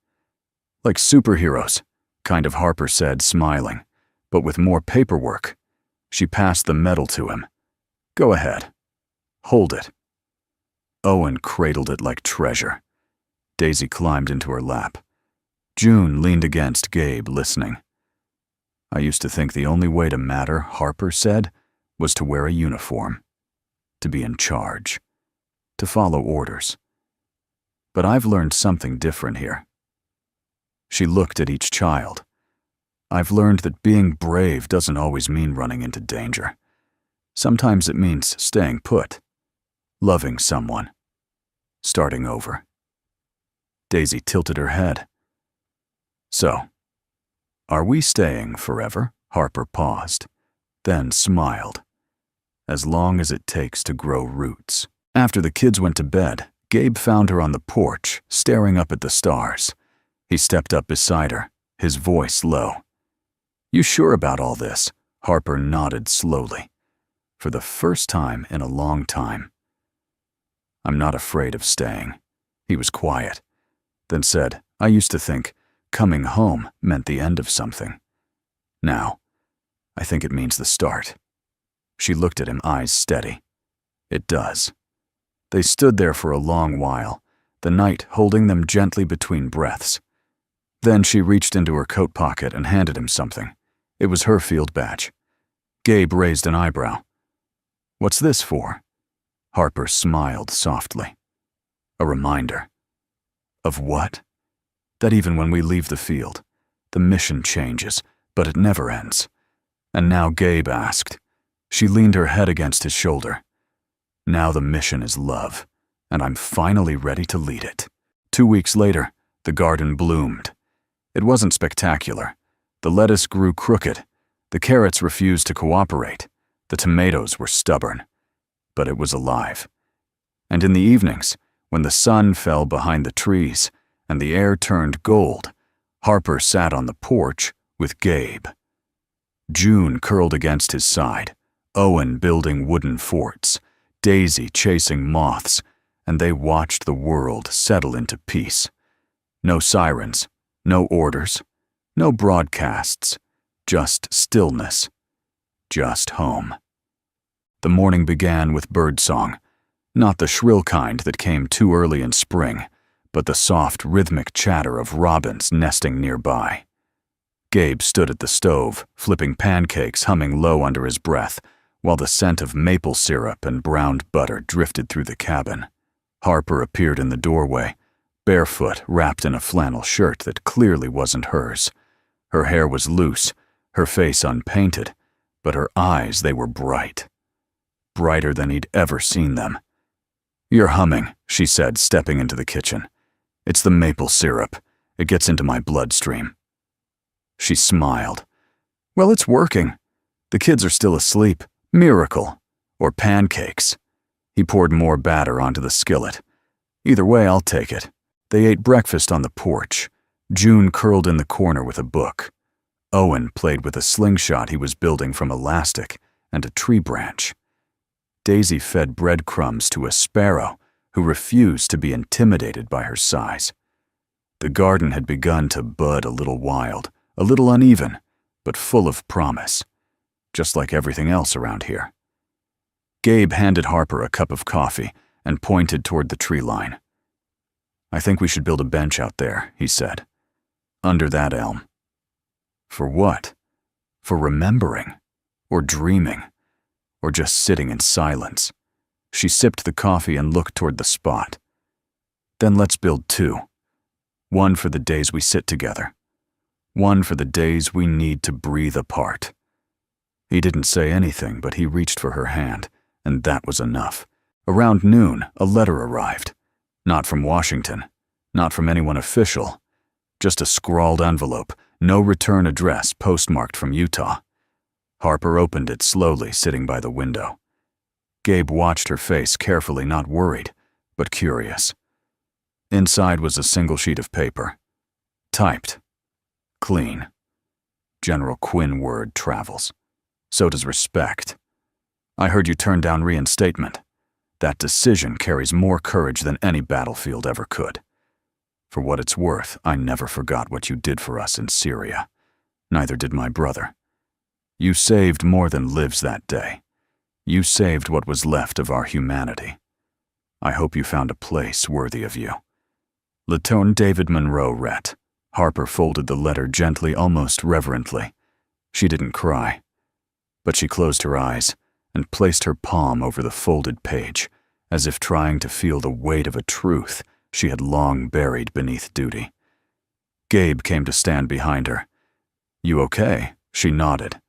Like superheroes, kind of, Harper said, smiling, but with more paperwork. She passed the medal to him. Go ahead. Hold it. Owen cradled it like treasure. Daisy climbed into her lap. June leaned against Gabe, listening. I used to think the only way to matter, Harper said, was to wear a uniform, to be in charge, to follow orders. But I've learned something different here. She looked at each child. I've learned that being brave doesn't always mean running into danger. Sometimes it means staying put, loving someone, starting over. Daisy tilted her head. So, are we staying forever? Harper paused, then smiled. As long as it takes to grow roots. After the kids went to bed, Gabe found her on the porch, staring up at the stars. He stepped up beside her, his voice low. You sure about all this? Harper nodded slowly. For the first time in a long time. I'm not afraid of staying. He was quiet, then said, I used to think coming home meant the end of something. Now, I think it means the start. She looked at him, eyes steady. It does. They stood there for a long while, the night holding them gently between breaths. Then she reached into her coat pocket and handed him something. It was her field badge. Gabe raised an eyebrow. What's this for? Harper smiled softly. A reminder. Of what? That even when we leave the field, the mission changes, but it never ends. And now Gabe asked. She leaned her head against his shoulder. Now the mission is love, and I'm finally ready to lead it. 2 weeks later, the garden bloomed. It wasn't spectacular. The lettuce grew crooked. The carrots refused to cooperate. The tomatoes were stubborn. But it was alive. And in the evenings, when the sun fell behind the trees and the air turned gold, Harper sat on the porch with Gabe. June curled against his side, Owen building wooden forts, Daisy chasing moths, and they watched the world settle into peace. No sirens, no orders, no broadcasts, just stillness, just home. The morning began with birdsong, not the shrill kind that came too early in spring, but the soft, rhythmic chatter of robins nesting nearby. Gabe stood at the stove, flipping pancakes, humming low under his breath, while the scent of maple syrup and browned butter drifted through the cabin. Harper appeared in the doorway, barefoot, wrapped in a flannel shirt that clearly wasn't hers. Her hair was loose, her face unpainted, but her eyes, they were bright. Brighter than he'd ever seen them. You're humming, she said, stepping into the kitchen. It's the maple syrup. It gets into my bloodstream. She smiled. Well, it's working. The kids are still asleep. Miracle. Or pancakes. He poured more batter onto the skillet. Either way, I'll take it. They ate breakfast on the porch. June curled in the corner with a book. Owen played with a slingshot he was building from elastic and a tree branch. Daisy fed breadcrumbs to a sparrow who refused to be intimidated by her size. The garden had begun to bud a little wild, a little uneven, but full of promise, just like everything else around here. Gabe handed Harper a cup of coffee and pointed toward the tree line. "I think we should build a bench out there," he said. "Under that elm." For what? For remembering, or dreaming, or just sitting in silence. She sipped the coffee and looked toward the spot. "Then let's build two. One for the days we sit together. One for the days we need to breathe apart." He didn't say anything, but he reached for her hand, and that was enough. Around noon, a letter arrived. Not from Washington, not from anyone official, just a scrawled envelope, no return address, postmarked from Utah. Harper opened it slowly, sitting by the window. Gabe watched her face carefully, not worried, but curious. Inside was a single sheet of paper. Typed. Clean. General Quinn word travels. So does respect. I heard you turn down reinstatement. That decision carries more courage than any battlefield ever could. For what it's worth, I never forgot what you did for us in Syria. Neither did my brother. You saved more than lives that day. You saved what was left of our humanity. I hope you found a place worthy of you. Lieutenant David Monroe Rhett. Harper folded the letter gently, almost reverently. She didn't cry, but she closed her eyes and placed her palm over the folded page, as if trying to feel the weight of a truth she had long buried beneath duty. Gabe came to stand behind her. "You okay?" She nodded.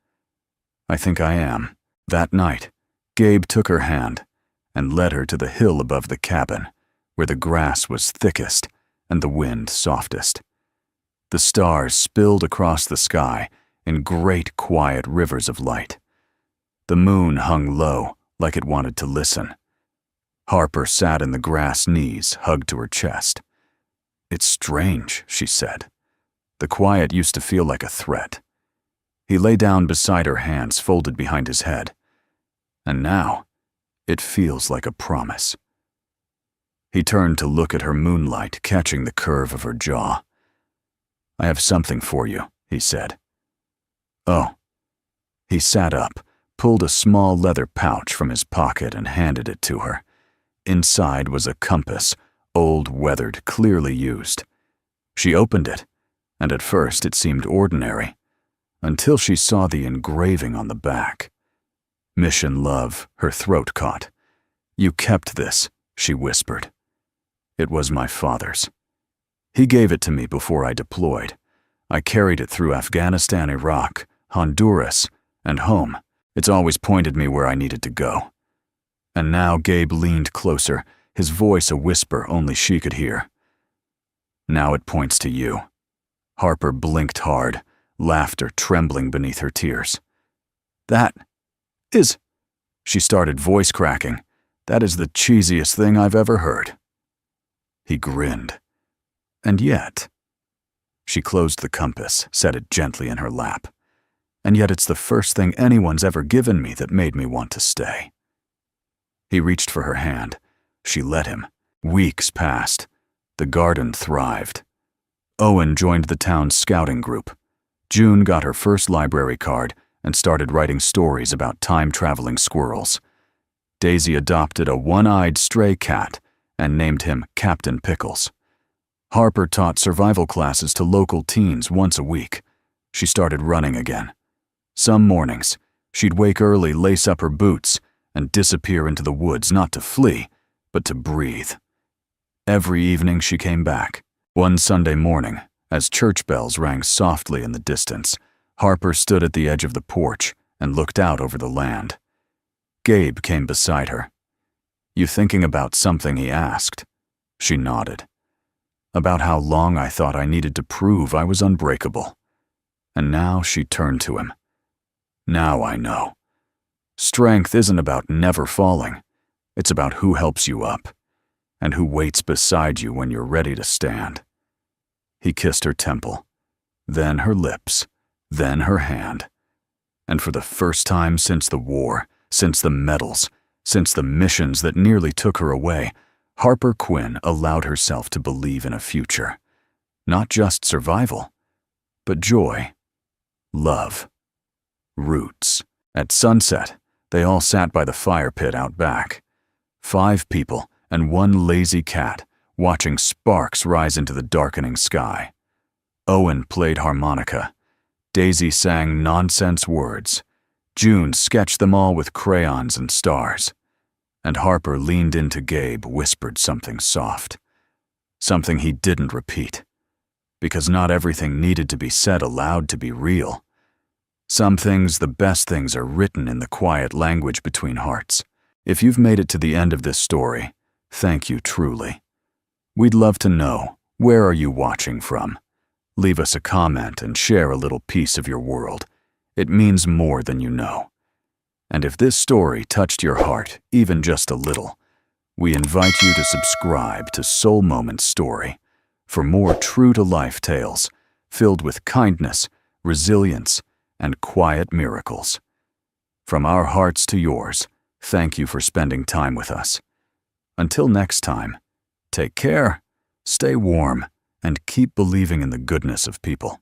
"I think I am." That night, Gabe took her hand and led her to the hill above the cabin, where the grass was thickest and the wind softest. The stars spilled across the sky in great, quiet rivers of light. The moon hung low, like it wanted to listen. Harper sat in the grass, knees hugged to her chest. "It's strange," she said. The quiet used to feel like a threat. He lay down beside her, hands folded behind his head. And now, it feels like a promise. He turned to look at her, moonlight catching the curve of her jaw. "I have something for you," he said. "Oh." He sat up, pulled a small leather pouch from his pocket and handed it to her. Inside was a compass, old, weathered, clearly used. She opened it, and at first it seemed ordinary, until she saw the engraving on the back. "Mission Love," her throat caught. "You kept this," she whispered. "It was my father's. He gave it to me before I deployed. I carried it through Afghanistan, Iraq, Honduras, and home. It's always pointed me where I needed to go." And now Gabe leaned closer, his voice a whisper only she could hear. "Now it points to you." Harper blinked hard, laughter trembling beneath her tears. "That is," she started, voice cracking, "that is the cheesiest thing I've ever heard." He grinned. "And yet," she closed the compass, set it gently in her lap, "and yet it's the first thing anyone's ever given me that made me want to stay." He reached for her hand. She let him. Weeks passed. The garden thrived. Owen joined the town's scouting group. June got her first library card and started writing stories about time-traveling squirrels. Daisy adopted a one-eyed stray cat and named him Captain Pickles. Harper taught survival classes to local teens once a week. She started running again. Some mornings, she'd wake early, lace up her boots, and disappear into the woods, not to flee, but to breathe. Every evening she came back. One Sunday morning, as church bells rang softly in the distance, Harper stood at the edge of the porch and looked out over the land. Gabe came beside her. "You thinking about something?" he asked. She nodded. "About how long I thought I needed to prove I was unbreakable." And now she turned to him. "Now I know. Strength isn't about never falling. It's about who helps you up, and who waits beside you when you're ready to stand." He kissed her temple, then her lips, then her hand. And for the first time since the war, since the medals, Since the missions that nearly took her away, Harper Quinn allowed herself to believe in a future. Not just survival, but joy, love, roots. At sunset, they all sat by the fire pit out back. 5 people and 1 lazy cat, watching sparks rise into the darkening sky. Owen played harmonica. Daisy sang nonsense words. June sketched them all with crayons and stars. And Harper leaned into Gabe, whispered something soft. Something he didn't repeat. Because not everything needed to be said aloud to be real. Some things, the best things, are written in the quiet language between hearts. If you've made it to the end of this story, thank you truly. We'd love to know, where are you watching from? Leave us a comment and share a little piece of your world. It means more than you know. And if this story touched your heart, even just a little, we invite you to subscribe to Soul Moments Story for more true-to-life tales filled with kindness, resilience, and quiet miracles. From our hearts to yours, thank you for spending time with us. Until next time, take care, stay warm, and keep believing in the goodness of people.